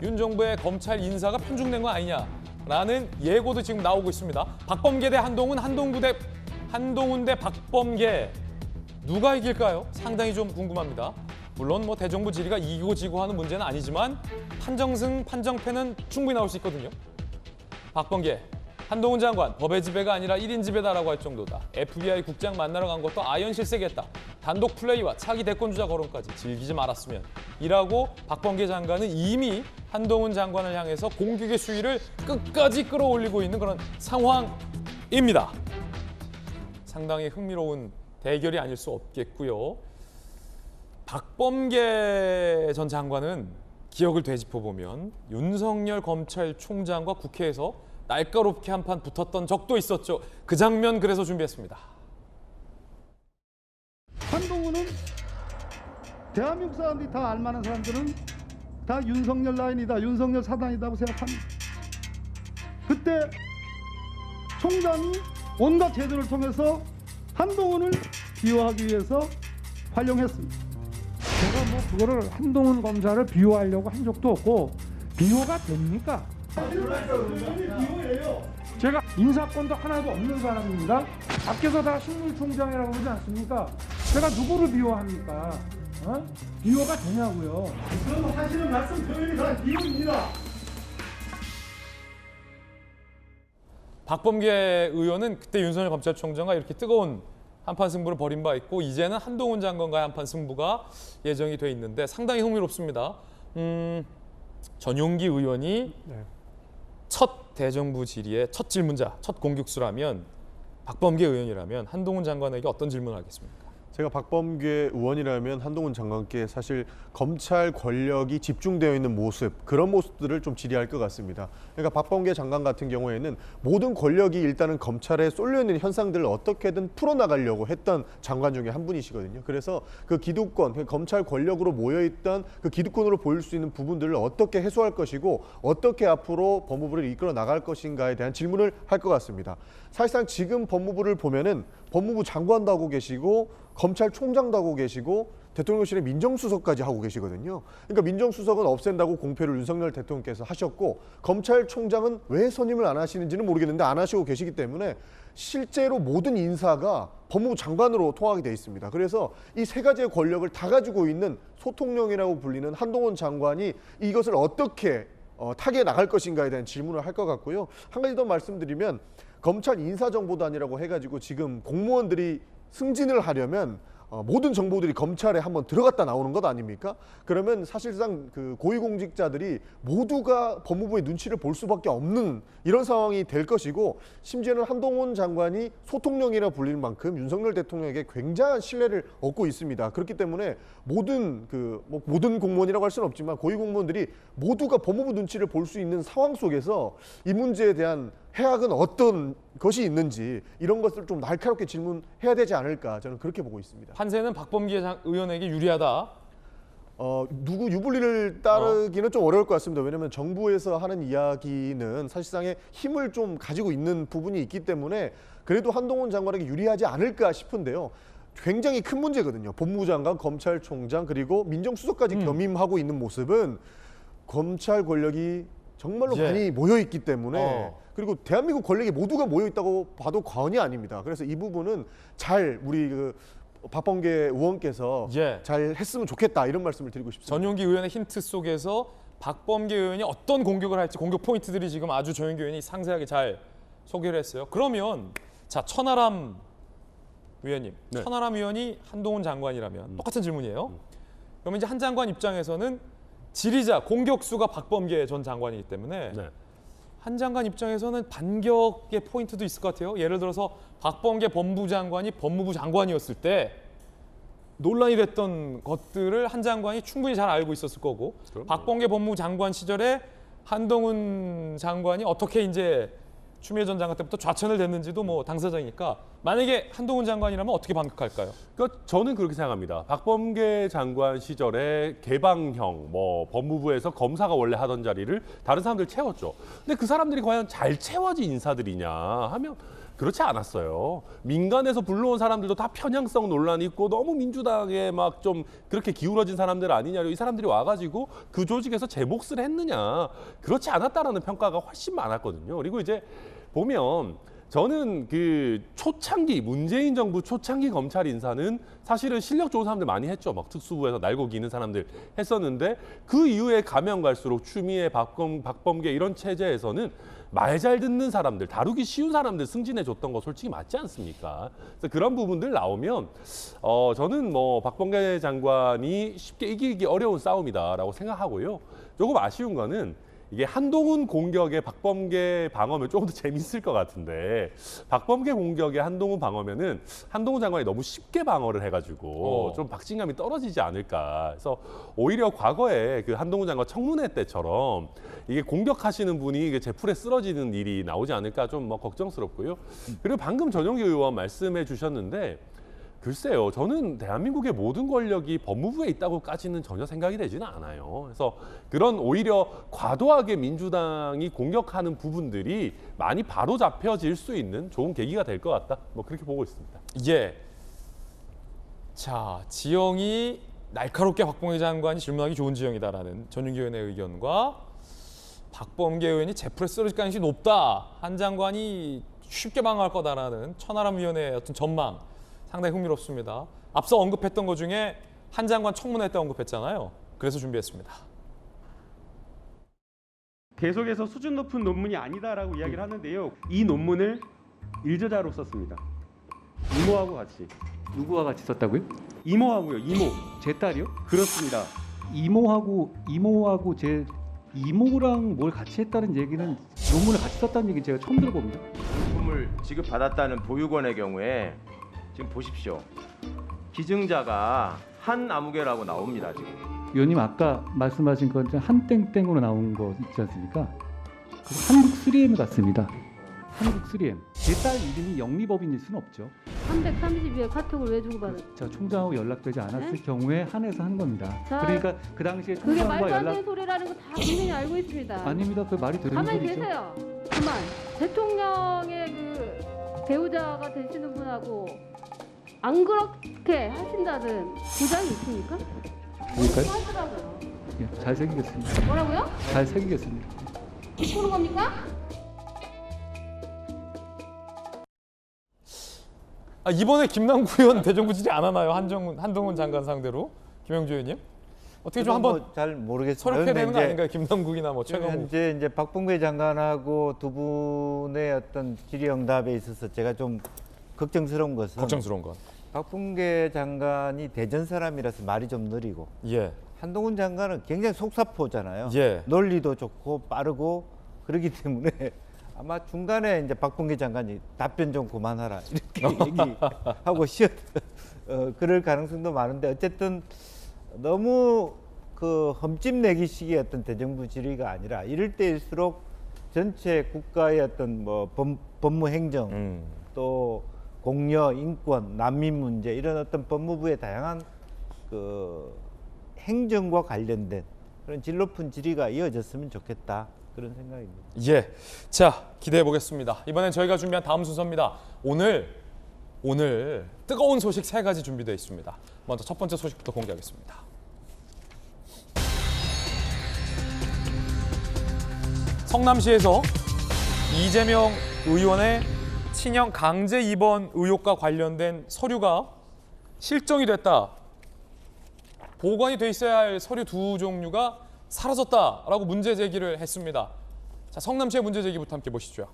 Speaker 1: 윤 정부의 검찰 인사가 편중된 거 아니냐라는 예고도 지금 나오고 있습니다. 박범계 대 한동훈, 한동훈 대 박범계 누가 이길까요? 상당히 좀 궁금합니다. 물론 대정부 질의가 이기고 지고 하는 문제는 아니지만 판정승, 판정패는 충분히 나올 수 있거든요. 박범계, 한동훈 장관 법의 지배가 아니라 1인 지배다라고 할 정도다. FBI 국장 만나러 간 것도 아연 실세겠다. 단독 플레이와 차기 대권 주자 거론까지 즐기지 말았으면 이라고 박범계 장관은 이미 한동훈 장관을 향해서 공격의 수위를 끝까지 끌어올리고 있는 그런 상황입니다. 상당히 흥미로운 대결이 아닐 수 없겠고요. 박범계 전 장관은 기억을 되짚어보면 윤석열 검찰총장과 국회에서 날카롭게 한판 붙었던 적도 있었죠. 그 장면 그래서 준비했습니다.
Speaker 17: 한동훈은 대한민국 사람들이 다 알만한 사람들은 다 윤석열 라인이다, 윤석열 사단이라고 생각합니다. 그때 총장이 온갖 제도를 통해서 한동훈을 비호하기 위해서 활용했습니다.
Speaker 9: 제가 그거를 한동훈 검사를 비호하려고 한 적도 없고 비호가 됩니까? 제가 인사권도 하나도 없는 사람입니다. 밖에서 다 식물총장이라고 그러지 않습니까? 제가 누구를 비호합니까? 비호가 되냐고요.
Speaker 17: 그럼 하시는 말씀 표현이 다 비호입니다.
Speaker 1: 박범계 의원은 그때 윤석열 검찰총장과 이렇게 뜨거운 한판 승부를 벌인 바 있고 이제는 한동훈 장관과의 한판 승부가 예정이 돼 있는데 상당히 흥미롭습니다. 전용기 의원이 첫 대정부 질의의 첫 질문자, 첫 공격수라면 박범계 의원이라면 한동훈 장관에게 어떤 질문을 하겠습니까?
Speaker 2: 제가 박범계 의원이라면 한동훈 장관께 사실 검찰 권력이 집중되어 있는 모습, 그런 모습들을 좀 질의할 것 같습니다. 그러니까 박범계 장관 같은 경우에는 모든 권력이 일단은 검찰에 쏠려있는 현상들을 어떻게든 풀어나가려고 했던 장관 중에 한 분이시거든요. 그래서 그 기득권, 검찰 권력으로 모여있던 그 기득권으로 보일 수 있는 부분들을 어떻게 해소할 것이고 어떻게 앞으로 법무부를 이끌어 나갈 것인가에 대한 질문을 할 것 같습니다. 사실상 지금 법무부를 보면은 법무부 장관도 하고 계시고 검찰총장도 하고 계시고 대통령실에 민정수석까지 하고 계시거든요. 그러니까 민정수석은 없앤다고 공표를 윤석열 대통령께서 하셨고 검찰총장은 왜 선임을 안 하시는지는 모르겠는데 안 하시고 계시기 때문에 실제로 모든 인사가 법무부 장관으로 통하게 돼 있습니다. 그래서 이 세 가지의 권력을 다 가지고 있는 소통령이라고 불리는 한동훈 장관이 이것을 어떻게 타개해 나갈 것인가에 대한 질문을 할 것 같고요. 한 가지 더 말씀드리면 검찰 인사정보단이라고 해가지고 지금 공무원들이 승진을 하려면 모든 정보들이 검찰에 한번 들어갔다 나오는 것 아닙니까? 그러면 사실상 그 고위공직자들이 모두가 법무부의 눈치를 볼 수밖에 없는 이런 상황이 될 것이고, 심지어는 한동훈 장관이 소통령이라 불릴 만큼 윤석열 대통령에게 굉장한 신뢰를 얻고 있습니다. 그렇기 때문에 모든 모든 공무원이라고 할 수는 없지만 고위공무원들이 모두가 법무부 눈치를 볼 수 있는 상황 속에서 이 문제에 대한 해악은 어떤 것이 있는지 이런 것을 좀 날카롭게 질문해야 되지 않을까, 저는 그렇게 보고 있습니다.
Speaker 1: 판세는 박범계 의원에게 유리하다.
Speaker 2: 누구 유불리를 따르기는 좀 어려울 것 같습니다. 왜냐하면 정부에서 하는 이야기는 사실상의 힘을 좀 가지고 있는 부분이 있기 때문에 그래도 한동훈 장관에게 유리하지 않을까 싶은데요. 굉장히 큰 문제거든요. 법무부 장관, 검찰총장 그리고 민정수석까지 겸임하고 있는 모습은 검찰 권력이 정말로 많이 모여 있기 때문에 그리고 대한민국 권력이 모두가 모여 있다고 봐도 과언이 아닙니다. 그래서 이 부분은 잘 우리 박범계 의원께서 잘 했으면 좋겠다, 이런 말씀을 드리고 싶습니다.
Speaker 1: 전용기 의원의 힌트 속에서 박범계 의원이 어떤 공격을 할지 공격 포인트들이 지금 아주 전용기 의원이 상세하게 잘 소개를 했어요. 그러면 자, 천하람 위원님, 천하람 위원이 한동훈 장관이라면 똑같은 질문이에요. 그러면 이제 한 장관 입장에서는 지리자, 공격수가 박범계 전 장관이기 때문에 한 장관 입장에서는 반격의 포인트도 있을 것 같아요. 예를 들어서 박범계 법무부 장관이 법무부 장관이었을 때 논란이 됐던 것들을 한 장관이 충분히 잘 알고 있었을 거고, 박범계 법무부 장관 시절에 한동훈 장관이 어떻게 이제 추미애 전 장관 때부터 좌천을 됐는지도 뭐 당사자이니까, 만약에 한동훈 장관이라면 어떻게 반격할까요?
Speaker 3: 그러니까 저는 그렇게 생각합니다. 박범계 장관 시절에 개방형 법무부에서 검사가 원래 하던 자리를 다른 사람들 채웠죠. 근데 그 사람들이 과연 잘 채워진 인사들이냐 하면 그렇지 않았어요. 민간에서 불러온 사람들도 다 편향성 논란이 있고 너무 민주당에 막 좀 그렇게 기울어진 사람들 아니냐고 이 사람들이 와가지고 그 조직에서 제 몫을 했느냐, 그렇지 않았다라는 평가가 훨씬 많았거든요. 그리고 이제 보면 저는 그 초창기 문재인 정부 초창기 검찰 인사는 사실은 실력 좋은 사람들 많이 했죠. 막 특수부에서 날고 기는 사람들 했었는데 그 이후에 가면 갈수록 추미애, 박범계 이런 체제에서는 말 잘 듣는 사람들, 다루기 쉬운 사람들 승진해 줬던 거 솔직히 맞지 않습니까? 그래서 그런 부분들 나오면 저는 박범계 장관이 쉽게 이기기 어려운 싸움이다라고 생각하고요. 조금 아쉬운 거는 이게 한동훈 공격에 박범계 방어면 조금 더 재밌을 것 같은데, 박범계 공격에 한동훈 방어면은 한동훈 장관이 너무 쉽게 방어를 해가지고 좀 박진감이 떨어지지 않을까. 그래서 오히려 과거에 그 한동훈 장관 청문회 때처럼 이게 공격하시는 분이 이게 제풀에 쓰러지는 일이 나오지 않을까 좀 걱정스럽고요. 그리고 방금 전용기 의원 말씀해 주셨는데, 글쎄요, 저는 대한민국의 모든 권력이 법무부에 있다고까지는 전혀 생각이 되지는 않아요. 그래서 그런 오히려 과도하게 민주당이 공격하는 부분들이 많이 바로 잡혀질 수 있는 좋은 계기가 될 것 같다. 그렇게 보고 있습니다.
Speaker 1: 예. 자, 지형이 날카롭게 박범계 장관이 질문하기 좋은 지형이다라는 전용기 의원의 의견과 박범계 의원이 제풀에 쓰러질 가능성이 높다, 한 장관이 쉽게 방어할 거다라는 천하람 위원의 어떤 전망, 상당히 흥미롭습니다. 앞서 언급했던 것 중에 한 장관 청문회 때 언급했잖아요. 그래서 준비했습니다.
Speaker 18: 계속해서 수준 높은 논문이 아니다라고 이야기를 하는데요. 이 논문을 일저자로 썼습니다. 이모하고 같이.
Speaker 12: 누구와 같이 썼다고요?
Speaker 18: 이모하고요. 이모. 제 딸이요? 그렇습니다.
Speaker 17: 이모하고 제 이모랑 뭘 같이 했다는 얘기는, 논문을 같이 썼다는 얘기는 제가 처음 들어봅니다.
Speaker 13: 물품을 지급받았다는 보육원의 경우에 지금 보십시오. 기증자가 한아무개라고 나옵니다. 지금.
Speaker 17: 위원님 아까 말씀하신 건 한땡땡으로 나온 거 있지 않습니까? 한국 3M 같습니다. 한국 3M. 제 딸 이름이 영리법인일 수는 없죠.
Speaker 19: 332회 카톡을 왜 주고받았어요?
Speaker 17: 제가 총장하고 연락되지 않았을 경우에 한해서 한 겁니다. 그러니까 그 당시에
Speaker 19: 그게
Speaker 17: 총장과
Speaker 19: 말도 안 되는 소리라는 거 다 국민이 알고 있습니다.
Speaker 17: 아닙니다. 그 말이 되는
Speaker 19: 가만히
Speaker 17: 소리죠.
Speaker 19: 계세요. 그만. 대통령의 그 배우자가 되시는 분하고 안 그렇게 하신다는 보장이 있습니까?
Speaker 17: 그러니까요?
Speaker 19: 하더라고요.
Speaker 17: 예, 잘 새기겠습니다.
Speaker 19: 뭐라고요?
Speaker 17: 잘 새기겠습니다.
Speaker 19: 바꾸는 겁니까?
Speaker 1: 이번에 김남국 의원 대정부 질의 안 하나요? 한동훈 장관 상대로? 김영주 의원님? 어떻게 좀 한번
Speaker 5: 잘 모르겠어요.
Speaker 1: 서럽게 되는 거 아닌가요? 김남국이나 최강욱.
Speaker 5: 현재 이제 박범계 장관하고 두 분의 어떤 질의응답에 있어서 제가 좀 걱정스러운 것은,
Speaker 1: 걱정스러운 건
Speaker 5: 박범계 장관이 대전 사람이라서 말이 좀 느리고 한동훈 장관은 굉장히 속사포잖아요. 논리도 좋고 빠르고 그렇기 때문에 아마 중간에 이제 박범계 장관이 답변 좀 그만하라 이렇게 얘기하고 그럴 가능성도 많은데 어쨌든 너무 그 흠집 내기식의 어떤 대정부 질의가 아니라 이럴 때일수록 전체 국가의 어떤 뭐 법무 행정 또 공여, 인권, 난민 문제 이런 어떤 법무부의 다양한 그 행정과 관련된 그런 질 높은 질의가 이어졌으면 좋겠다 그런 생각입니다.
Speaker 1: 예, 자 기대해 보겠습니다. 이번엔 저희가 준비한 다음 순서입니다. 오늘 뜨거운 소식 3가지 준비되어 있습니다. 먼저 첫 번째 소식부터 공개하겠습니다. 성남시에서 이재명 의원의 친형 강제 입원 의혹과 관련된 서류가 실종이 됐다. 보관이 돼 있어야 할 서류 2종류가 사라졌다라고 문제 제기를 했습니다. 자, 성남시의 문제 제기부터 함께 보시죠.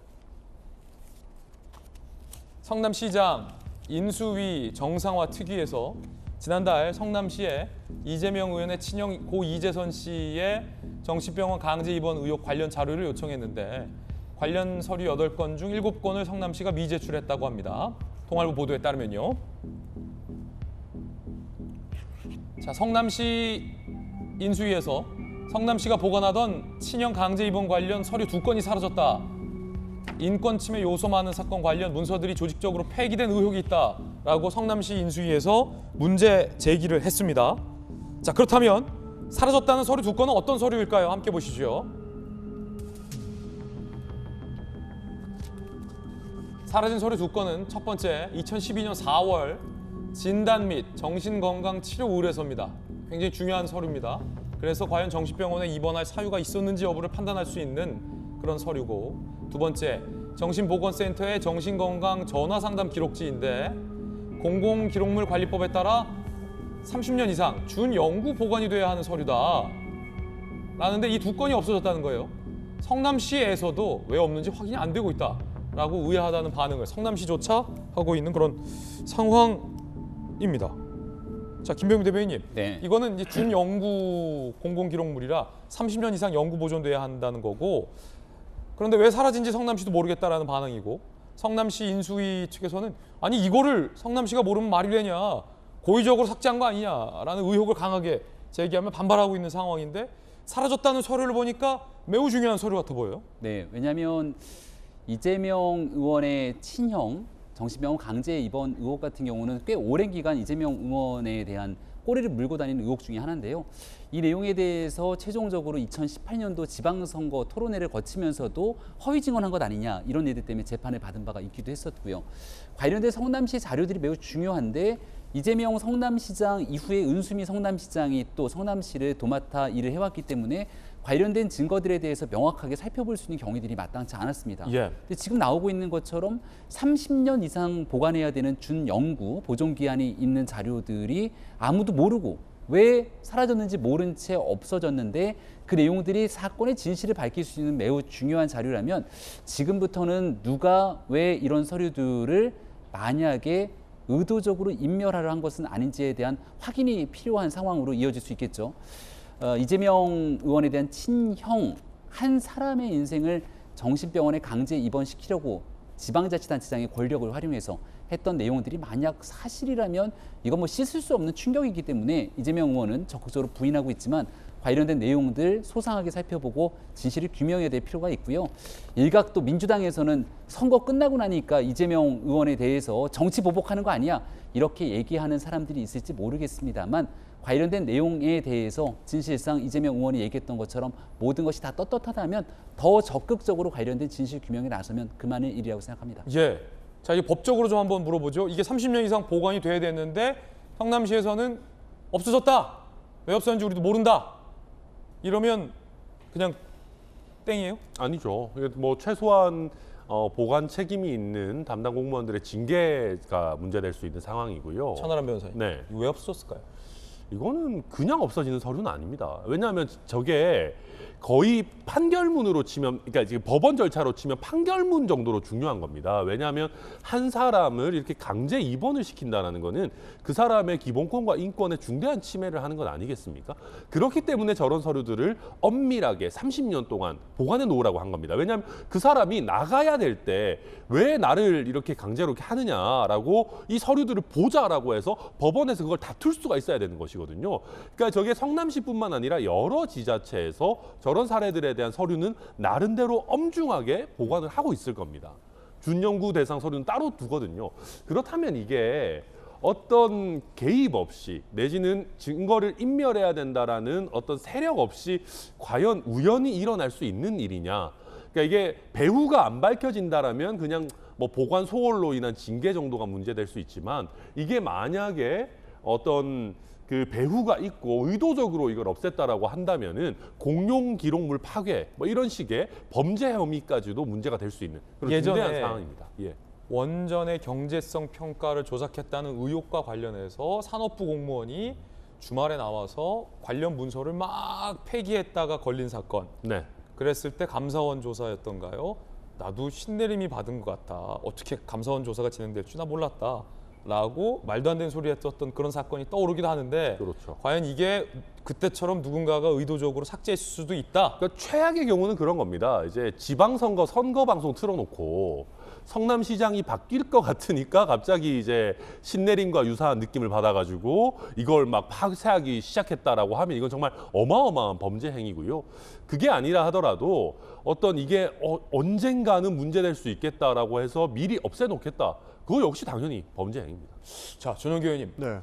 Speaker 1: 성남시장 인수위 정상화 특위에서 지난달 성남시에 이재명 의원의 친형 고 이재선 씨의 정신병원 강제 입원 의혹 관련 자료를 요청했는데 관련 서류 8건 중 7건을 성남시가 미제출했다고 합니다. 동아일보 보도에 따르면요. 자, 성남시 인수위에서 성남시가 보관하던 친형 강제 입원 관련 서류 2건이 사라졌다. 인권 침해 요소 많은 사건 관련 문서들이 조직적으로 폐기된 의혹이 있다라고 성남시 인수위에서 문제 제기를 했습니다. 자, 그렇다면 사라졌다는 서류 2건은 어떤 서류일까요? 함께 보시죠. 사라진 서류 2건은 첫 번째 2012년 4월 진단 및 정신건강치료 의뢰서입니다. 굉장히 중요한 서류입니다. 그래서 과연 정신병원에 입원할 사유가 있었는지 여부를 판단할 수 있는 그런 서류고, 두 번째 정신보건센터의 정신건강 전화상담 기록지인데 공공기록물관리법에 따라 30년 이상 준영구 보관이 돼야 하는 서류다 라는데 이 2건이 없어졌다는 거예요. 성남시에서도 왜 없는지 확인이 안 되고 있다라고 의아하다는 반응을 성남시조차 하고 있는 그런 상황입니다. 자, 김병민 대변인님, 이거는 이제 준영구 공공기록물이라 30년 이상 영구 보존돼야 한다는 거고, 그런데 왜 사라진지 성남시도 모르겠다라는 반응이고, 성남시 인수위 측에서는 아니 이거를 성남시가 모르면 말이 되냐, 고의적으로 삭제한 거 아니냐라는 의혹을 강하게 제기하며 반발하고 있는 상황인데, 사라졌다는 서류를 보니까 매우 중요한 서류 같아 보여요.
Speaker 4: 네, 왜냐하면 이재명 의원의 친형 정신병원 강제 입원 의혹 같은 경우는 꽤 오랜 기간 이재명 의원에 대한 꼬리를 물고 다니는 의혹 중에 하나인데요. 이 내용에 대해서 최종적으로 2018년도 지방선거 토론회를 거치면서도 허위 증언한 것 아니냐 이런 일들 때문에 재판을 받은 바가 있기도 했었고요. 관련된 성남시 자료들이 매우 중요한데, 이재명 성남시장 이후에 은수미 성남시장이 또 성남시를 도맡아 일을 해왔기 때문에 관련된 증거들에 대해서 명확하게 살펴볼 수 있는 경위들이 마땅치 않았습니다. 근데 지금 나오고 있는 것처럼 30년 이상 보관해야 되는 준영구 보존기한이 있는 자료들이 아무도 모르고 왜 사라졌는지 모른 채 없어졌는데, 그 내용들이 사건의 진실을 밝힐 수 있는 매우 중요한 자료라면 지금부터는 누가 왜 이런 서류들을 만약에 의도적으로 인멸하려 한 것은 아닌지에 대한 확인이 필요한 상황으로 이어질 수 있겠죠. 이재명 의원에 대한 친형 한 사람의 인생을 정신병원에 강제 입원시키려고 지방자치단체장의 권력을 활용해서 했던 내용들이 만약 사실이라면 이건 뭐 씻을 수 없는 충격이기 때문에 이재명 의원은 적극적으로 부인하고 있지만, 관련된 내용들 소상하게 살펴보고 진실을 규명해야 될 필요가 있고요. 일각 또 민주당에서는 선거 끝나고 나니까 이재명 의원에 대해서 정치 보복하는 거 아니야 이렇게 얘기하는 사람들이 있을지 모르겠습니다만, 관련된 내용에 대해서 진실상 이재명 의원이 얘기했던 것처럼 모든 것이 다 떳떳하다면 더 적극적으로 관련된 진실 규명에 나서면 그만의 일이라고 생각합니다.
Speaker 1: 예. 자, 이제 법적으로 좀 한번 물어보죠. 이게 30년 이상 보관이 돼야 되는데 성남시에서는 없어졌다. 왜 없었는지 우리도 모른다. 이러면 그냥 땡이에요?
Speaker 3: 아니죠. 뭐 최소한 보관 책임이 있는 담당 공무원들의 징계가 문제될 수 있는 상황이고요.
Speaker 1: 천하람 변호사님.
Speaker 3: 네.
Speaker 1: 왜 없어졌을까요?
Speaker 3: 이거는 그냥 없어지는 서류는 아닙니다. 왜냐하면 저게 거의 판결문으로 치면, 그러니까 지금 법원 절차로 치면 판결문 정도로 중요한 겁니다. 왜냐하면 한 사람을 이렇게 강제 입원을 시킨다는 거는 그 사람의 기본권과 인권에 중대한 침해를 하는 것 아니겠습니까? 그렇기 때문에 저런 서류들을 엄밀하게 30년 동안 보관해 놓으라고 한 겁니다. 왜냐하면 그 사람이 나가야 될 때 왜 나를 이렇게 강제로 이렇게 하느냐라고 이 서류들을 보자라고 해서 법원에서 그걸 다툴 수가 있어야 되는 것이거든요. 그러니까 저게 성남시뿐만 아니라 여러 지자체에서 저런 사례들에 대한 서류는 나름대로 엄중하게 보관을 하고 있을 겁니다. 준연구 대상 서류는 따로 두거든요. 그렇다면 이게 어떤 개입 없이 내지는 증거를 인멸해야 된다라는 어떤 세력 없이 과연 우연히 일어날 수 있는 일이냐. 그러니까 이게 배후가 안 밝혀진다라면 그냥 뭐 보관 소홀로 인한 징계 정도가 문제될 수 있지만 이게 만약에 어떤 그 배후가 있고 의도적으로 이걸 없앴다라고 한다면은 공용 기록물 파괴 뭐 이런 식의 범죄 혐의까지도 문제가 될 수 있는 그런 중대한 상황입니다. 예.
Speaker 1: 원전의 경제성 평가를 조작했다는 의혹과 관련해서 산업부 공무원이 주말에 나와서 관련 문서를 막 폐기했다가 걸린 사건.
Speaker 3: 네.
Speaker 1: 그랬을 때 감사원 조사였던가요? 나도 신내림이 받은 것 같다. 어떻게 감사원 조사가 진행될 줄 나 몰랐다. 라고 말도 안 되는 소리 했었던 그런 사건이 떠오르기도 하는데
Speaker 3: 그렇죠.
Speaker 1: 과연 이게 그때처럼 누군가가 의도적으로 삭제했을 수도 있다.
Speaker 3: 그러니까 최악의 경우는 그런 겁니다. 이제 지방선거 선거 방송 틀어놓고 성남시장이 바뀔 것 같으니까 갑자기 이제 신내림과 유사한 느낌을 받아가지고 이걸 막 파쇄하기 시작했다라고 하면 이건 정말 어마어마한 범죄 행위고요. 그게 아니라 하더라도 어떤 이게 언젠가는 문제될 수 있겠다라고 해서 미리 없애놓겠다. 그거 역시 당연히 범죄 행위입니다.
Speaker 1: 자, 전용기 의원님.
Speaker 2: 네.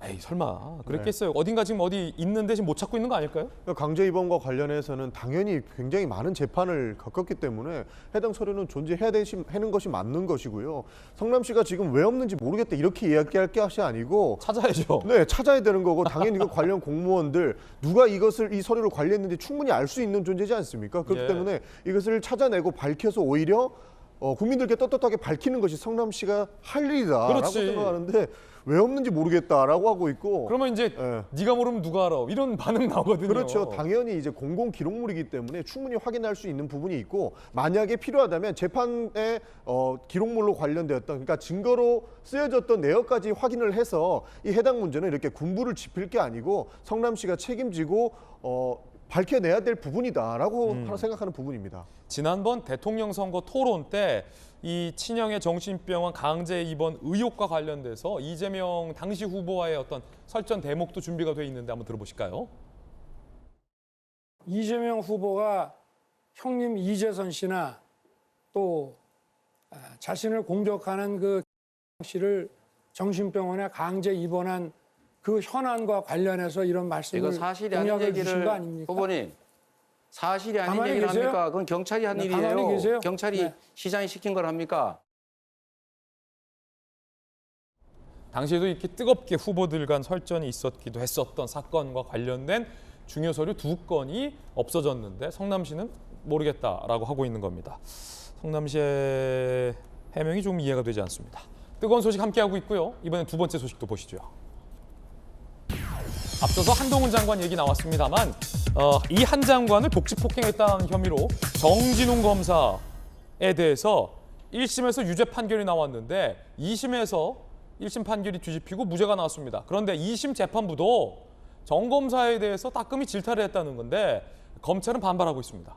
Speaker 1: 에이 설마 그랬겠어요. 어딘가 지금 어디 있는데 지금 못 찾고 있는 거 아닐까요?
Speaker 2: 강제 입원과 관련해서는 당연히 굉장히 많은 재판을 겪었기 때문에 해당 서류는 존재해야 되는 것이 맞는 것이고요. 성남시가 지금 왜 없는지 모르겠다 이렇게 이야기할 것이 아니고
Speaker 1: 찾아야죠.
Speaker 2: 네, 찾아야 되는 거고 당연히 그 관련 공무원들 누가 이 서류를 관리했는지 충분히 알 수 있는 존재지 않습니까? 그렇기
Speaker 1: 예.
Speaker 2: 때문에 이것을 찾아내고 밝혀서 오히려 국민들께 떳떳하게 밝히는 것이 성남시가 할 일이다라고
Speaker 1: 그렇지.
Speaker 2: 생각하는데 왜 없는지 모르겠다라고 하고 있고.
Speaker 1: 그러면 이제 네가 모르면 누가 알아? 이런 반응 나오거든요.
Speaker 2: 그렇죠. 당연히 이제 공공 기록물이기 때문에 충분히 확인할 수 있는 부분이 있고 만약에 필요하다면 재판의 기록물로 관련되었던 그러니까 증거로 쓰여졌던 내역까지 확인을 해서 이 해당 문제는 이렇게 군부를 짚을 게 아니고 성남시가 책임지고 밝혀내야 될 부분이다라고 생각하는 부분입니다.
Speaker 1: 지난번 대통령 선거 토론 때 이 친형의 정신병원 강제 입원 의혹과 관련돼서 이재명 당시 후보와의 어떤 설전 대목도 준비가 돼 있는데 한번 들어보실까요?
Speaker 9: 이재명 후보가 형님 이재선 씨나 또 자신을 공격하는 그 씨를 정신병원에 강제 입원한 그 현안과 관련해서 이런 말씀을
Speaker 20: 이거 사실이 아닌
Speaker 9: 공약을 주신
Speaker 20: 얘기를
Speaker 9: 거 아닙니까?
Speaker 20: 후보님 사실이 아닌
Speaker 9: 가만히
Speaker 20: 얘기를
Speaker 9: 계세요?
Speaker 20: 합니까? 그건 경찰이 한
Speaker 9: 네, 가만히
Speaker 20: 일이에요.
Speaker 9: 계세요?
Speaker 20: 경찰이
Speaker 9: 네.
Speaker 20: 시장이 시킨 걸 합니까?
Speaker 1: 당시에도 이렇게 뜨겁게 후보들 간 설전이 있었기도 했었던 사건과 관련된 중요 서류 2건이 없어졌는데 성남시는 모르겠다라고 하고 있는 겁니다. 성남시의 해명이 좀 이해가 되지 않습니다. 뜨거운 소식 함께하고 있고요. 이번엔 두 번째 소식도 보시죠. 앞서서 한동훈 장관 얘기 나왔습니다만 이 한 장관을 독직 폭행했다는 혐의로 정진웅 검사에 대해서 1심에서 유죄 판결이 나왔는데 2심에서 1심 판결이 뒤집히고 무죄가 나왔습니다. 그런데 2심 재판부도 정 검사에 대해서 따끔히 질타를 했다는 건데 검찰은 반발하고 있습니다.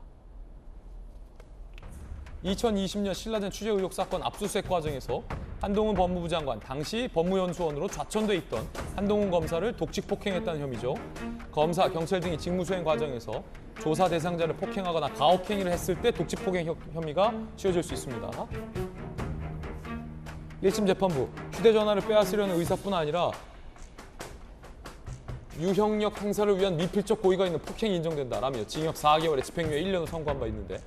Speaker 1: 2020년 신라젠 취재 의혹 사건 압수수색 과정에서 한동훈 법무부 장관, 당시 법무연수원으로 좌천돼 있던 한동훈 검사를 독직 폭행했다는 혐의죠. 검사, 경찰 등이 직무수행 과정에서 조사 대상자를 폭행하거나 가혹행위를 했을 때 독직 폭행 혐의가 씌워질 수 있습니다. 1심 재판부, 휴대전화를 빼앗으려는 의사뿐 아니라 유형력 행사를 위한 미필적 고의가 있는 폭행이 인정된다라며 징역 4개월에 집행유예 1년을 선고한 바 있는데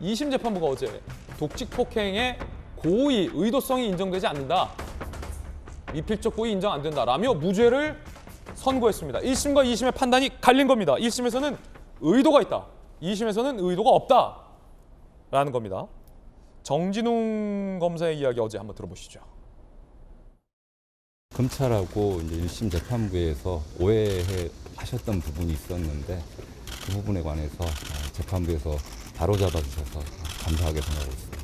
Speaker 1: 2심 재판부가 어제 독직 폭행의 고의, 의도성이 인정되지 않는다. 미필적 고의 인정 안 된다라며 무죄를 선고했습니다. 1심과 2심의 판단이 갈린 겁니다. 1심에서는 의도가 있다. 2심에서는 의도가 없다라는 겁니다. 정진웅 검사의 이야기 어제 한번 들어보시죠.
Speaker 21: 검찰하고 이제 1심 재판부에서 오해하셨던 부분이 있었는데 그 부분에 관해서 재판부에서 바로잡아 주셔서 감사하게 생각하고 있습니다.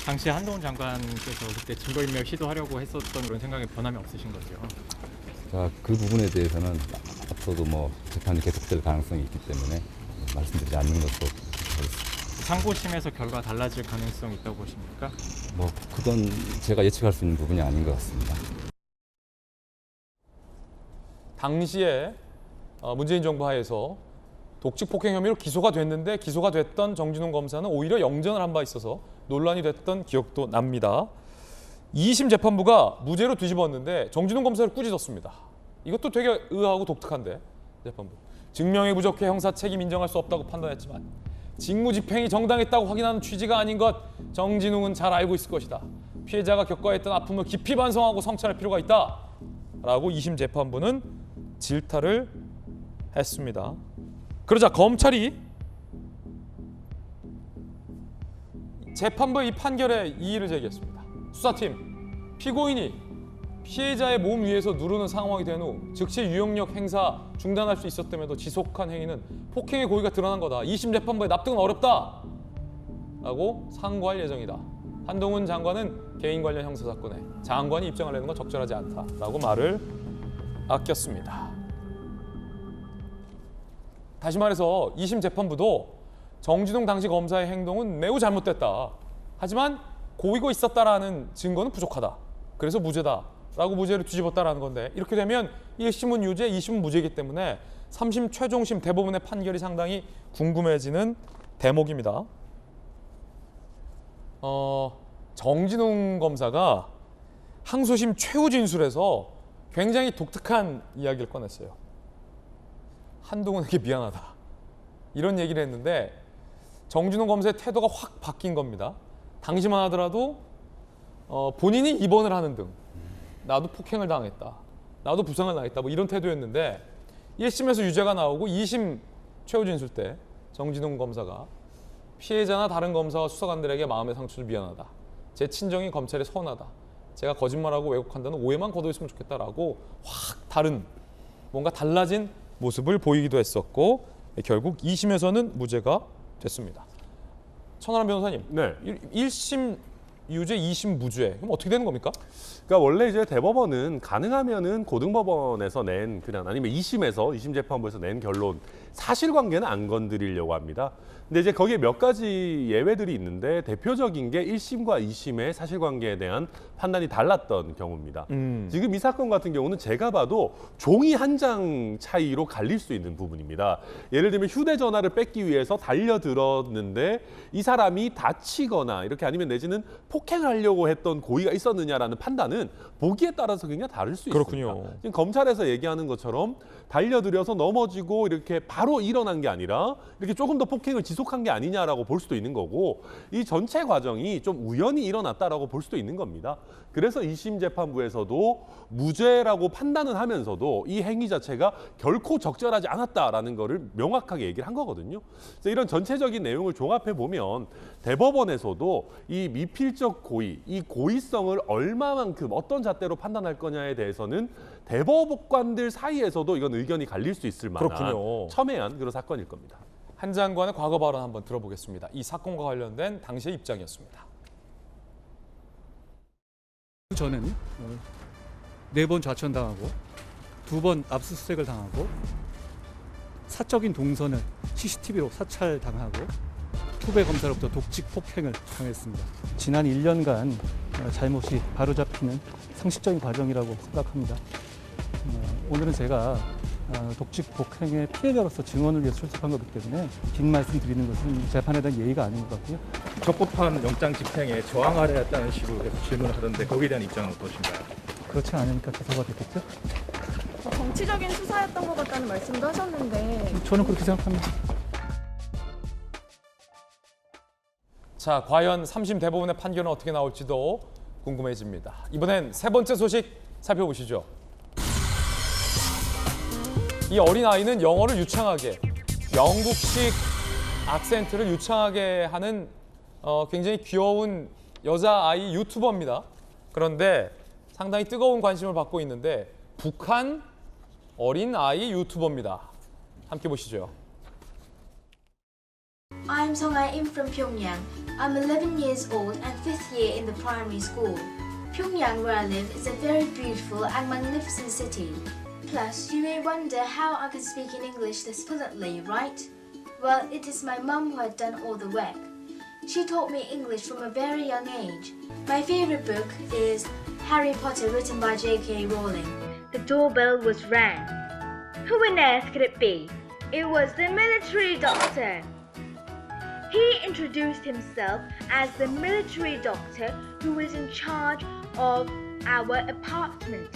Speaker 22: 당시 한동훈 장관께서 그때 증거인멸 시도하려고 했었던 그런 생각에 변함이 없으신 거죠?
Speaker 21: 자, 그 부분에 대해서는 앞서도 뭐 재판이 계속될 가능성이 있기 때문에 말씀드리지 않는 것으로 하겠습니다.
Speaker 22: 상고심에서 결과 달라질 가능성이 있다고 보십니까?
Speaker 21: 뭐 그건 제가 예측할 수 있는 부분이 아닌 것 같습니다.
Speaker 1: 당시에 문재인 정부 하에서 독직 폭행 혐의로 기소가 됐는데 기소가 됐던 정진웅 검사는 오히려 영전을 한 바 있어서 논란이 됐던 기억도 납니다. 2심 재판부가 무죄로 뒤집었는데 정진웅 검사를 꾸짖었습니다. 이것도 되게 의아하고 독특한데 재판부. 증명이 부족해 형사 책임 인정할 수 없다고 판단했지만 직무집행이 정당했다고 확인하는 취지가 아닌 것 정진웅은 잘 알고 있을 것이다. 피해자가 겪어야 했던 아픔을 깊이 반성하고 성찰할 필요가 있다. 라고 2심 재판부는 질타를 했습니다. 그러자 검찰이 재판부의 이 판결에 이의를 제기했습니다. 수사팀, 피고인이 피해자의 몸 위에서 누르는 상황이 된 후 즉시 유용력 행사 중단할 수 있었음에도 지속한 행위는 폭행의 고의가 드러난 거다. 2심 재판부의 납득은 어렵다. 라고 상고할 예정이다. 한동훈 장관은 개인 관련 형사사건에 장관이 입장을 내는 건 적절하지 않다라고 말을 아꼈습니다. 다시 말해서 2심 재판부도 정진웅 당시 검사의 행동은 매우 잘못됐다. 하지만 고의가 있었다라는 증거는 부족하다. 그래서 무죄다라고 무죄를 뒤집었다라는 건데 이렇게 되면 1심은 유죄, 2심은 무죄이기 때문에 3심 최종심 대법원의 판결이 상당히 궁금해지는 대목입니다. 정진웅 검사가 항소심 최후 진술에서 굉장히 독특한 이야기를 꺼냈어요. 한동훈에게 미안하다. 이런 얘기를 했는데 정진웅 검사의 태도가 확 바뀐 겁니다. 당시만 하더라도 본인이 입원을 하는 등 나도 폭행을 당했다. 나도 부상을 당했다. 뭐 이런 태도였는데 1심에서 유죄가 나오고 2심 최후 진술 때 정진웅 검사가 피해자나 다른 검사와 수사관들에게 마음의 상처를 미안하다. 제 친정이 검찰에 서운하다. 제가 거짓말하고 왜곡한다는 오해만 거둬있으면 좋겠다라고 확 다른 뭔가 달라진 모습을 보이기도 했었고 결국 2심에서는 무죄가 됐습니다. 천하람 변호사님,
Speaker 3: 네.
Speaker 1: 1심 유죄, 2심 무죄. 그럼 어떻게 되는 겁니까?
Speaker 3: 그러니까 원래 이제 대법원은 가능하면은 고등법원에서 낸 그냥 아니면 2심 재판부에서 낸 결론 사실관계는 안 건드리려고 합니다. 근데 이제 거기에 몇 가지 예외들이 있는데 대표적인 게 1심과 2심의 사실관계에 대한 판단이 달랐던 경우입니다. 지금 이 사건 같은 경우는 제가 봐도 종이 한 장 차이로 갈릴 수 있는 부분입니다. 예를 들면 휴대전화를 뺏기 위해서 달려들었는데 이 사람이 다치거나 이렇게 아니면 내지는 폭행을 하려고 했던 고의가 있었느냐라는 판단은 보기에 따라서 굉장히 다를 수
Speaker 1: 그렇군요.
Speaker 3: 있습니다. 지금 검찰에서 얘기하는 것처럼 달려들여서 넘어지고 이렇게 바로 일어난 게 아니라 이렇게 조금 더 폭행을 지속한 게 아니냐라고 볼 수도 있는 거고 이 전체 과정이 좀 우연히 일어났다라고 볼 수도 있는 겁니다. 그래서 2심 재판부에서도 무죄라고 판단은 하면서도 이 행위 자체가 결코 적절하지 않았다라는 거를 명확하게 얘기를 한 거거든요. 그래서 이런 전체적인 내용을 종합해 보면 대법원에서도 이 미필적 고의, 이 고의성을 얼마만큼 어떤 잣대로 판단할 거냐에 대해서는 대법관들 사이에서도 이건 의견이 갈릴 수 있을 만한
Speaker 1: 그렇군요.
Speaker 3: 첨예한 그런 사건일 겁니다.
Speaker 1: 한 장관의 과거 발언 한번 들어보겠습니다. 이 사건과 관련된 당시의 입장이었습니다.
Speaker 23: 저는 4번 좌천당하고 2번 압수수색을 당하고 사적인 동선을 CCTV로 사찰당하고 후배 검사로부터 독직 폭행을 당했습니다. 지난 1년간 잘못이 바로잡히는 상식적인 과정이라고 생각합니다. 오늘은 제가 독직 폭행의 피해자로서 증언을 위해 출석한 거기 때문에 긴 말씀 드리는 것은 재판에 대한 예의가 아닌 것 같고요.
Speaker 24: 적법한 영장 집행에 저항하려 했다는 식으로 계속 질문을 하던데 거기에 대한 입장은 어떠신가요?
Speaker 23: 그렇지 않으니까 기소가 됐겠죠?
Speaker 19: 정치적인 수사였던 것 같다는 말씀도 하셨는데
Speaker 23: 저는 그렇게 생각합니다.
Speaker 1: 자, 과연 3심 대법원의 판결은 어떻게 나올지도 궁금해집니다. 이번엔 세 번째 소식 살펴보시죠. 이 어린아이는 영어를 유창하게, 영국식 악센트를 유창하게 하는 굉장히 귀여운 여자아이 유튜버입니다. 그런데 상당히 뜨거운 관심을 받고 있는데 북한 어린 아이 유튜버입니다. 함께 보시죠.
Speaker 6: I'm Song Ai-im from Pyongyang. I'm 11 years old and 5th year in the primary school. Pyongyang, where I live, is a very beautiful and magnificent city. Plus, you may wonder how I can speak in English this fluently, right? Well, it is my mum who had done all the work. She taught me English from a very young age. My favorite book is Harry Potter, written by J.K. Rowling.
Speaker 7: The doorbell was rang. Who on earth could it be? It was the military doctor. He introduced himself as the military doctor who was in charge of our apartment.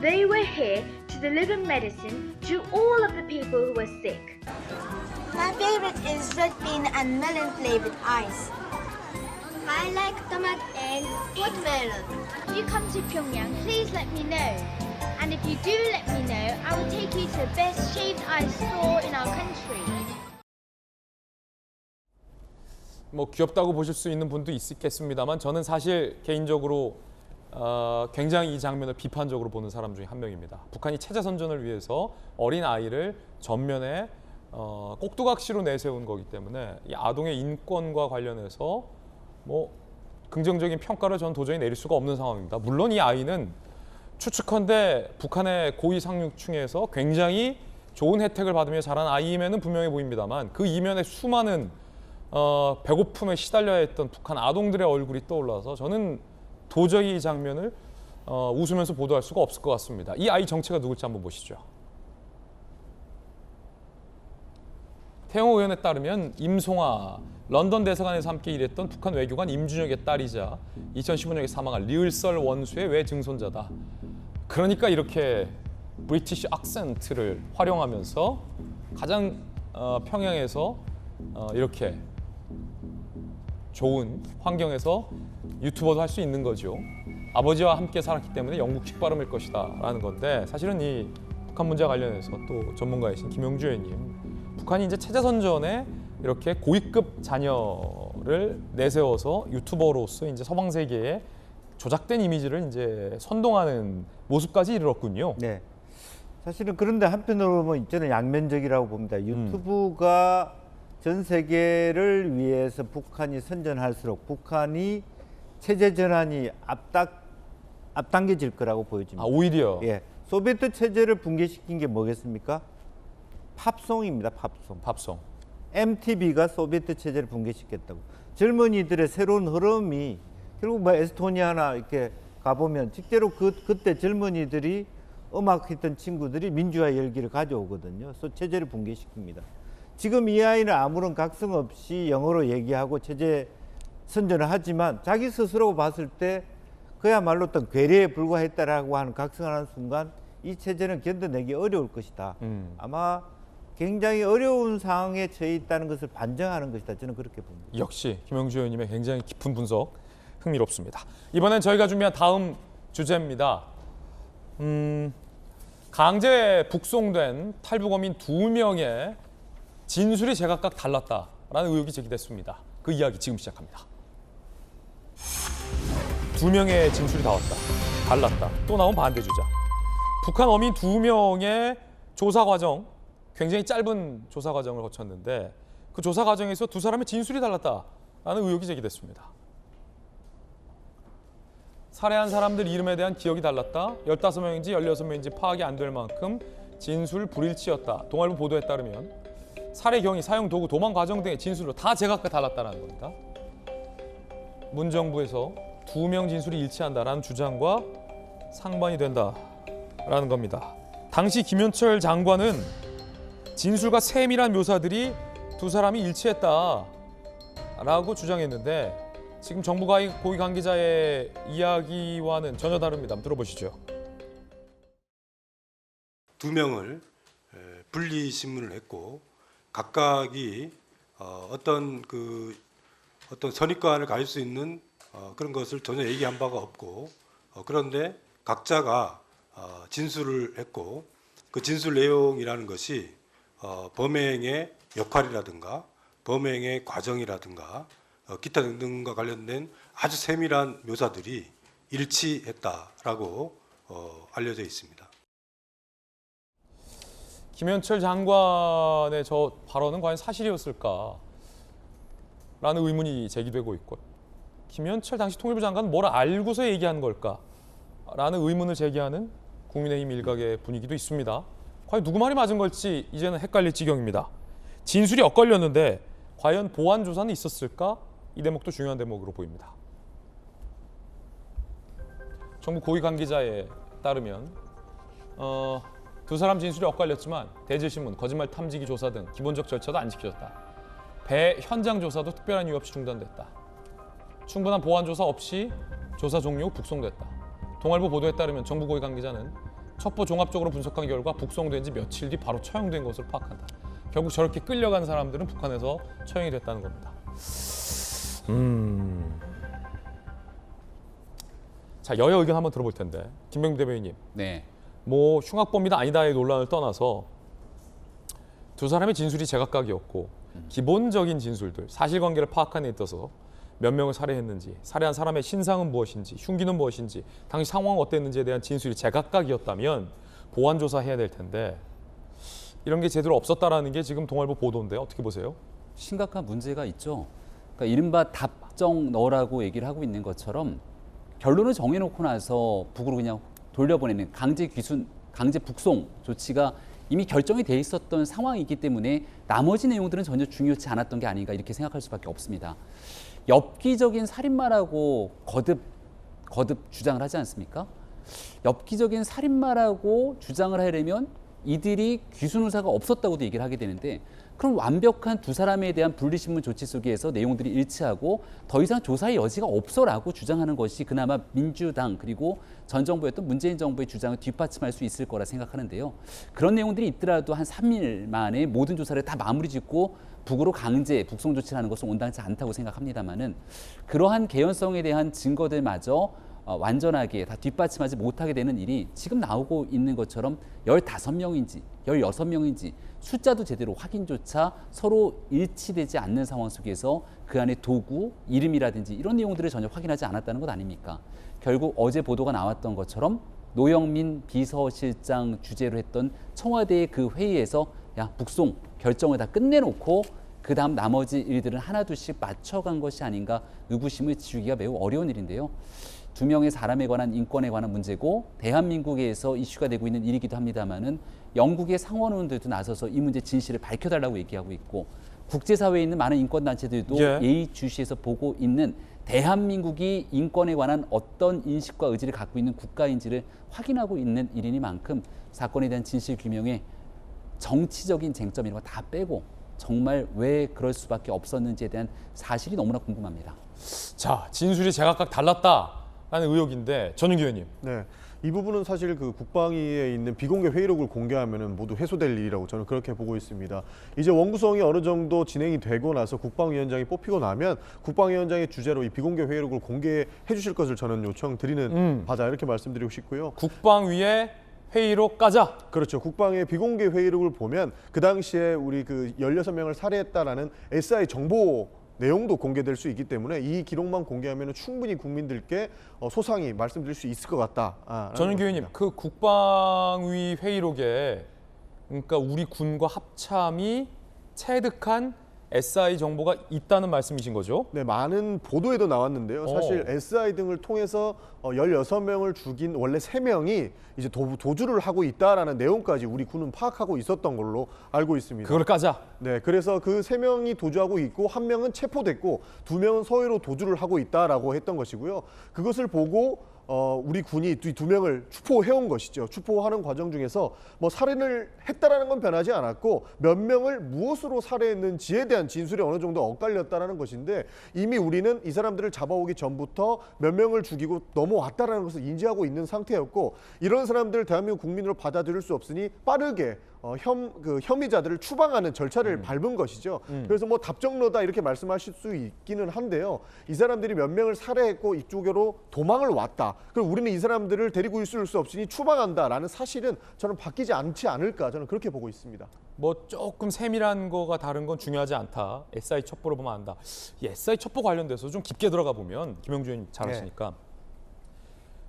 Speaker 7: They were here to deliver medicine to all of the people who were sick.
Speaker 6: My favorite is red bean and melon flavored ice. I like tomato and watermelon.
Speaker 7: If you come to Pyongyang, please let me know. And if you do let me know, I will take you to the best shaved ice store in our country.
Speaker 1: 뭐 귀엽다고 보실 수 있는 분도 있겠습니다만 저는 사실 개인적으로 굉장히 이 장면을 비판적으로 보는 사람 중에 한 명입니다. 북한이 체제 선전을 위해서 어린 아이를 전면에 꼭두각시로 내세운 거기 때문에 이 아동의 인권과 관련해서 뭐 긍정적인 평가를 전 도저히 내릴 수가 없는 상황입니다. 물론 이 아이는 추측컨대 북한의 고위 상류층에서 굉장히 좋은 혜택을 받으며 자란 아이임에는 분명해 보입니다만 그 이면에 수많은 배고픔에 시달려야 했던 북한 아동들의 얼굴이 떠올라서 저는 도저히 이 장면을 웃으면서 보도할 수가 없을 것 같습니다. 이 아이 정체가 누굴지 한번 보시죠. 태영호 의원에 따르면 임송아, 런던 대사관에서 함께 일했던 북한 외교관 임준혁의 딸이자 2015년에 사망한 리을설 원수의 외증손자다. 그러니까 이렇게 브리티시 악센트를 활용하면서 가장 평양에서 이렇게 좋은 환경에서 유튜버도 할 수 있는 거죠. 아버지와 함께 살았기 때문에 영국식 발음일 것이다 라는 건데 사실은 이 북한 문제와 관련해서 또 전문가이신 김용주 의원님, 북한이 이제 체제 선전에 이렇게 고위급 자녀를 내세워서 유튜버로서 이제 서방 세계에 조작된 이미지를 이제 선동하는 모습까지 이르렀군요.
Speaker 5: 네. 사실은 그런데 한편으로 보면 저는 양면적이라고 봅니다. 유튜브가 전 세계를 위해서 북한이 선전할수록 북한이 체제 전환이 앞당겨질 거라고 보여집니다.
Speaker 1: 아, 오히려?
Speaker 5: 예. 소비에트 체제를 붕괴시킨 게 뭐겠습니까? 팝송입니다.
Speaker 1: 팝송.
Speaker 5: MTV가 소비에트 체제를 붕괴시켰다고. 젊은이들의 새로운 흐름이 결국 뭐 에스토니아나 이렇게 가보면 실제로 그때 젊은이들이 음악했던 친구들이 민주화 열기를 가져오거든요. 그래서 체제를 붕괴시킵니다. 지금 이 아이는 아무런 각성 없이 영어로 얘기하고 체제 선전을 하지만 자기 스스로 봤을 때 그야말로 어떤 괴뢰에 불과했다라고 하는 각성하는 순간 이 체제는 견뎌내기 어려울 것이다. 아마 굉장히 어려운 상황에 처해 있다는 것을 반증하는 것이다. 저는 그렇게 봅니다.
Speaker 1: 역시 김영주 의원님의 굉장히 깊은 분석 흥미롭습니다. 이번엔 저희가 준비한 다음 주제입니다. 강제 북송된 탈북어민 2명의 진술이 제각각 달랐다라는 의혹이 제기됐습니다. 그 이야기 지금 시작합니다. 2명의 진술이 달랐다. 또 나온 반대 주자. 북한 어민 2명의 조사 과정, 굉장히 짧은 조사 과정을 거쳤는데 그 조사 과정에서 두 사람의 진술이 달랐다라는 의혹이 제기됐습니다. 살해한 사람들 이름에 대한 기억이 달랐다. 15명인지 16명인지 파악이 안 될 만큼 진술 불일치였다. 동아일보 보도에 따르면 살해 경위, 사용 도구, 도망 과정 등의 진술로 다 제각각 달랐다는 겁니다. 문정부에서 2명 진술이 일치한다라는 주장과 상반이 된다라는 겁니다. 당시 김현철 장관은 진술과 세밀한 묘사들이 두 사람이 일치했다라고 주장했는데 지금 정부 고위 관계자의 이야기와는 전혀 다릅니다. 한번 들어보시죠.
Speaker 10: 2명을 분리 신문을 했고 각각이 어떤 선입관을 가질 수 있는 그런 것을 전혀 얘기한 바가 없고 그런데 각자가 진술을 했고 그 진술 내용이라는 것이 범행의 역할이라든가 범행의 과정이라든가 기타 등등과 관련된 아주 세밀한 묘사들이 일치했다라고 알려져 있습니다.
Speaker 1: 김현철 장관의 저 발언은 과연 사실이었을까? 라는 의문이 제기되고 있고, 김현철 당시 통일부 장관은 뭘 알고서 얘기한 걸까? 라는 의문을 제기하는 국민의힘 일각의 분위기도 있습니다. 과연 누구 말이 맞은 걸지 이제는 헷갈릴 지경입니다. 진술이 엇갈렸는데 과연 보완 조사는 있었을까? 이 대목도 중요한 대목으로 보입니다. 정부 고위 관계자에 따르면 두 사람 진술이 엇갈렸지만 대질신문, 거짓말 탐지기 조사 등 기본적 절차도 안 지켜졌다. 배 현장 조사도 특별한 이유 없이 중단됐다. 충분한 보완 조사 없이 조사 종료 후 북송됐다. 동아일보 보도에 따르면 정부 고위 관계자는 첩보 종합적으로 분석한 결과 북송된 지 며칠 뒤 바로 처형된 것으로 파악한다. 결국 저렇게 끌려간 사람들은 북한에서 처형이 됐다는 겁니다. 자, 여야 의견 한번 들어볼 텐데, 김병민 대변인님.
Speaker 4: 네.
Speaker 1: 뭐 흉악범이다 아니다의 논란을 떠나서 두 사람의 진술이 제각각이었고 기본적인 진술들, 사실관계를 파악하는 데 있어서 몇 명을 살해했는지, 살해한 사람의 신상은 무엇인지, 흉기는 무엇인지, 당시 상황은 어땠는지에 대한 진술이 제각각이었다면 보완 조사해야 될 텐데 이런 게 제대로 없었다라는 게 지금 동아일보 보도인데 어떻게 보세요?
Speaker 4: 심각한 문제가 있죠. 그러니까 이른바 답정너라고 얘기를 하고 있는 것처럼 결론을 정해놓고 나서 북으로 그냥 돌려보내는 강제 귀순, 강제 북송 조치가 이미 결정이 돼 있었던 상황이기 때문에 나머지 내용들은 전혀 중요치 않았던 게 아닌가 이렇게 생각할 수밖에 없습니다. 엽기적인 살인마라고 거듭 주장을 하지 않습니까? 엽기적인 살인마라고 주장을 하려면 이들이 귀순 의사가 없었다고도 얘기를 하게 되는데, 그럼 완벽한 두 사람에 대한 분리신문 조치 속에서 내용들이 일치하고 더 이상 조사의 여지가 없어라고 주장하는 것이 그나마 민주당 그리고 전 정부였던 문재인 정부의 주장을 뒷받침할 수 있을 거라 생각하는데요. 그런 내용들이 있더라도 한 3일 만에 모든 조사를 다 마무리 짓고 북으로 강제 북송 조치를 하는 것은 온당치 않다고 생각합니다만은, 그러한 개연성에 대한 증거들마저 완전하게 다 뒷받침하지 못하게 되는 일이 지금 나오고 있는 것처럼 15명인지 16명인지 숫자도 제대로 확인조차 서로 일치되지 않는 상황 속에서 그 안에 도구, 이름이라든지 이런 내용들을 전혀 확인하지 않았다는 것 아닙니까? 결국 어제 보도가 나왔던 것처럼 노영민 비서실장 주재로 했던 청와대의 그 회의에서 야, 북송 결정을 다 끝내놓고 그 다음 나머지 일들은 하나둘씩 맞춰간 것이 아닌가 의구심을 지우기가 매우 어려운 일인데요. 두 명의 사람에 관한 인권에 관한 문제고 대한민국에서 이슈가 되고 있는 일이기도 합니다만은 영국의 상원의원들도 나서서 이 문제 진실을 밝혀달라고 얘기하고 있고 국제사회에 있는 많은 인권단체들도 예의주시해서 보고 있는 대한민국이 인권에 관한 어떤 인식과 의지를 갖고 있는 국가인지를 확인하고 있는 일이니만큼 사건에 대한 진실 규명에 정치적인 쟁점 이런 거 다 빼고 정말 왜 그럴 수밖에 없었는지에 대한 사실이 너무나 궁금합니다.
Speaker 1: 자, 진술이 제각각 달랐다라는 의혹인데 전윤기 의원님.
Speaker 2: 네. 이 부분은 사실 그 국방위에 있는 비공개 회의록을 공개하면 모두 해소될 일이라고 저는 그렇게 보고 있습니다. 이제 원구성이 어느 정도 진행이 되고 나서 국방위원장이 뽑히고 나면 국방위원장의 주재로 이 비공개 회의록을 공개해 주실 것을 저는 요청드리는 바다 이렇게 말씀드리고 싶고요.
Speaker 1: 국방위에 회의록 까자.
Speaker 2: 그렇죠. 국방의 비공개 회의록을 보면 그 당시에 우리 그 16명을 살해했다라는 SI 정보 내용도 공개될 수 있기 때문에 이 기록만 공개하면 충분히 국민들께 소상히 말씀드릴 수 있을 것 같다.
Speaker 1: 전윤기 의원님, 그 국방위 회의록에 그러니까 우리 군과 합참이 체득한 SI 정보가 있다는 말씀이신 거죠?
Speaker 2: 네, 많은 보도에도 나왔는데요. 사실 SI 등을 통해서 16명을 죽인 원래 3명이 이제 도주를 하고 있다라는 내용까지 우리 군은 파악하고 있었던 걸로 알고 있습니다.
Speaker 1: 그걸 까자?
Speaker 2: 네, 그래서 그 3명이 도주하고 있고 1명은 체포됐고 2명은 서해로 도주를 하고 있다라고 했던 것이고요. 그것을 보고 우리 군이 2명을 추포해온 것이죠. 추포하는 과정 중에서 뭐 살인을 했다라는 건 변하지 않았고 몇 명을 무엇으로 살해했는지에 대한 진술이 어느 정도 엇갈렸다라는 것인데 이미 우리는 이 사람들을 잡아오기 전부터 몇 명을 죽이고 넘어왔다라는 것을 인지하고 있는 상태였고 이런 사람들을 대한민국 국민으로 받아들일 수 없으니 빠르게 혐의자들을 추방하는 절차를 밟은 것이죠. 그래서 뭐 답정너다 이렇게 말씀하실 수 있기는 한데요. 이 사람들이 몇 명을 살해했고 이쪽으로 도망을 왔다. 그럼 우리는 이 사람들을 데리고 있을 수 없으니 추방한다라는 사실은 저는 바뀌지 않지 않을까 저는 그렇게 보고 있습니다.
Speaker 1: 뭐 조금 세밀한 거가 다른 건 중요하지 않다. SI 첩보로 보면 안다. 이 SI 첩보 관련돼서 좀 깊게 들어가 보면 김영주 의원님 잘 아시니까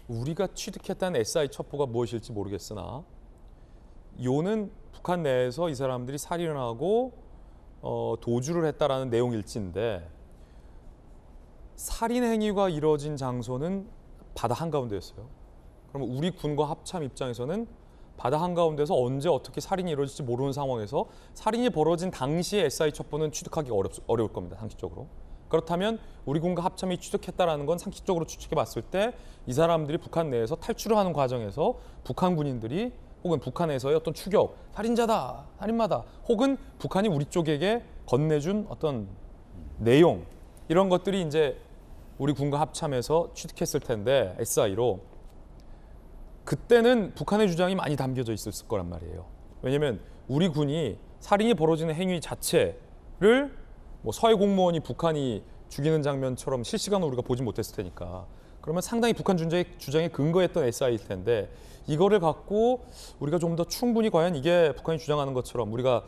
Speaker 1: 우리가 취득했다는 SI 첩보가 무엇일지 모르겠으나 요는 북한 내에서 이 사람들이 살인을 하고 도주를 했다라는 내용일지인데 살인 행위가 이뤄진 장소는 바다 한가운데였어요. 그럼 우리 군과 합참 입장에서는 바다 한가운데서 언제 어떻게 살인이 이루어질지 모르는 상황에서 살인이 벌어진 당시의 SI 첩보는 취득하기 어려울 겁니다. 상식적으로. 그렇다면 우리 군과 합참이 취득했다라는 건 상식적으로 추측해 봤을 때 이 사람들이 북한 내에서 탈출을 하는 과정에서 북한 군인들이 혹은 북한에서의 어떤 추격, 살인자다, 살인마다 혹은 북한이 우리 쪽에게 건네준 어떤 내용 이런 것들이 이제 우리 군과 합참에서 취득했을 텐데 SI로 그때는 북한의 주장이 많이 담겨져 있었을 거란 말이에요. 왜냐하면 우리 군이 살인이 벌어지는 행위 자체를 뭐 서해 공무원이 북한이 죽이는 장면처럼 실시간으로 우리가 보지 못했을 테니까 그러면 상당히 북한 주장에 근거했던 SI일 텐데 이거를 갖고 우리가 좀 더 충분히 과연 이게 북한이 주장하는 것처럼 우리가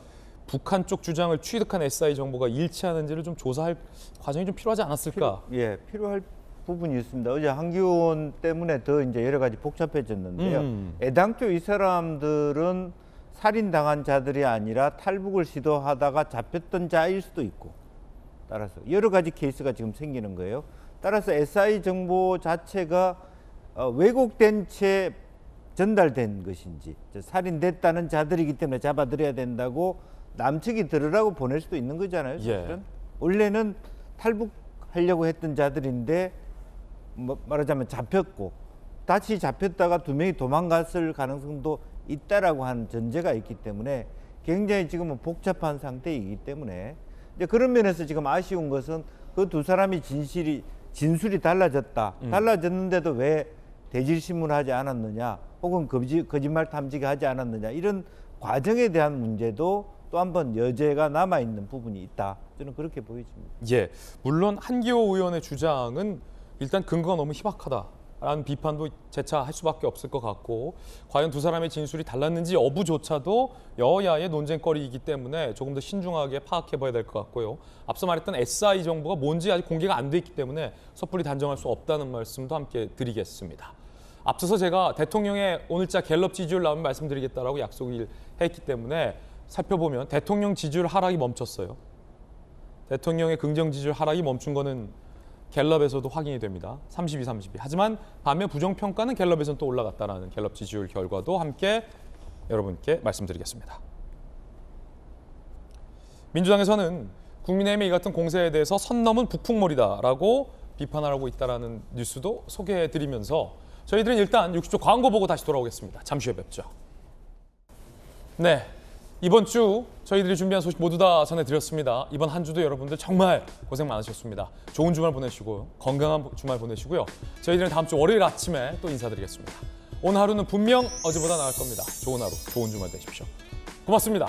Speaker 1: 북한 쪽 주장을 취득한 SI 정보가 일치하는지를 좀 조사할 과정이 좀 필요하지 않았을까?
Speaker 5: 필요할 부분이 있습니다. 어제 한기원 때문에 더 이제 여러 가지 복잡해졌는데요. 애당초 이 사람들은 살인당한 자들이 아니라 탈북을 시도하다가 잡혔던 자일 수도 있고 따라서 여러 가지 케이스가 지금 생기는 거예요. 따라서 SI 정보 자체가 왜곡된 채 전달된 것인지 살인됐다는 자들이기 때문에 잡아들여야 된다고 남측이 들으라고 보낼 수도 있는 거잖아요. 사실은. 원래는 탈북하려고 했던 자들인데 말하자면 잡혔고 다시 잡혔다가 2명이 도망갔을 가능성도 있다라고 하는 전제가 있기 때문에 굉장히 지금은 복잡한 상태이기 때문에 이제 그런 면에서 지금 아쉬운 것은 그 2사람이 진술이 달라졌다. 달라졌는데도 왜 대질신문을 하지 않았느냐 혹은 거짓말 탐지기 하지 않았느냐 이런 과정에 대한 문제도 또 한 번 여죄가 남아있는 부분이 있다. 저는 그렇게 보여집니다.
Speaker 1: 예, 물론 한기호 의원의 주장은 일단 근거가 너무 희박하다라는 비판도 재차 할 수밖에 없을 것 같고 과연 2사람의 진술이 달랐는지 여부조차도 여야의 논쟁거리이기 때문에 조금 더 신중하게 파악해봐야 될 것 같고요. 앞서 말했던 SI 정보가 뭔지 아직 공개가 안 돼 있기 때문에 섣불리 단정할 수 없다는 말씀도 함께 드리겠습니다. 앞서서 제가 대통령의 오늘자 갤럽 지지율 나오면 말씀드리겠다라고 약속을 했기 때문에 살펴보면 대통령 지지율 하락이 멈췄어요. 대통령의 긍정 지지율 하락이 멈춘 거는 갤럽에서도 확인이 됩니다. 32, 32. 하지만 반면 부정평가는 갤럽에서는 또 올라갔다라는 갤럽 지지율 결과도 함께 여러분께 말씀드리겠습니다. 민주당에서는 국민의힘의 이 같은 공세에 대해서 선 넘은 북풍몰이다라고 비판하고 있다는 뉴스도 소개해드리면서 저희들은 일단 60초 광고 보고 다시 돌아오겠습니다. 잠시 후에 뵙죠. 네, 이번 주 저희들이 준비한 소식 모두 다 전해드렸습니다. 이번 한 주도 여러분들 정말 고생 많으셨습니다. 좋은 주말 보내시고 건강한 주말 보내시고요. 저희들은 다음 주 월요일 아침에 또 인사드리겠습니다. 오늘 하루는 분명 어제보다 나을 겁니다. 좋은 하루, 좋은 주말 되십시오. 고맙습니다.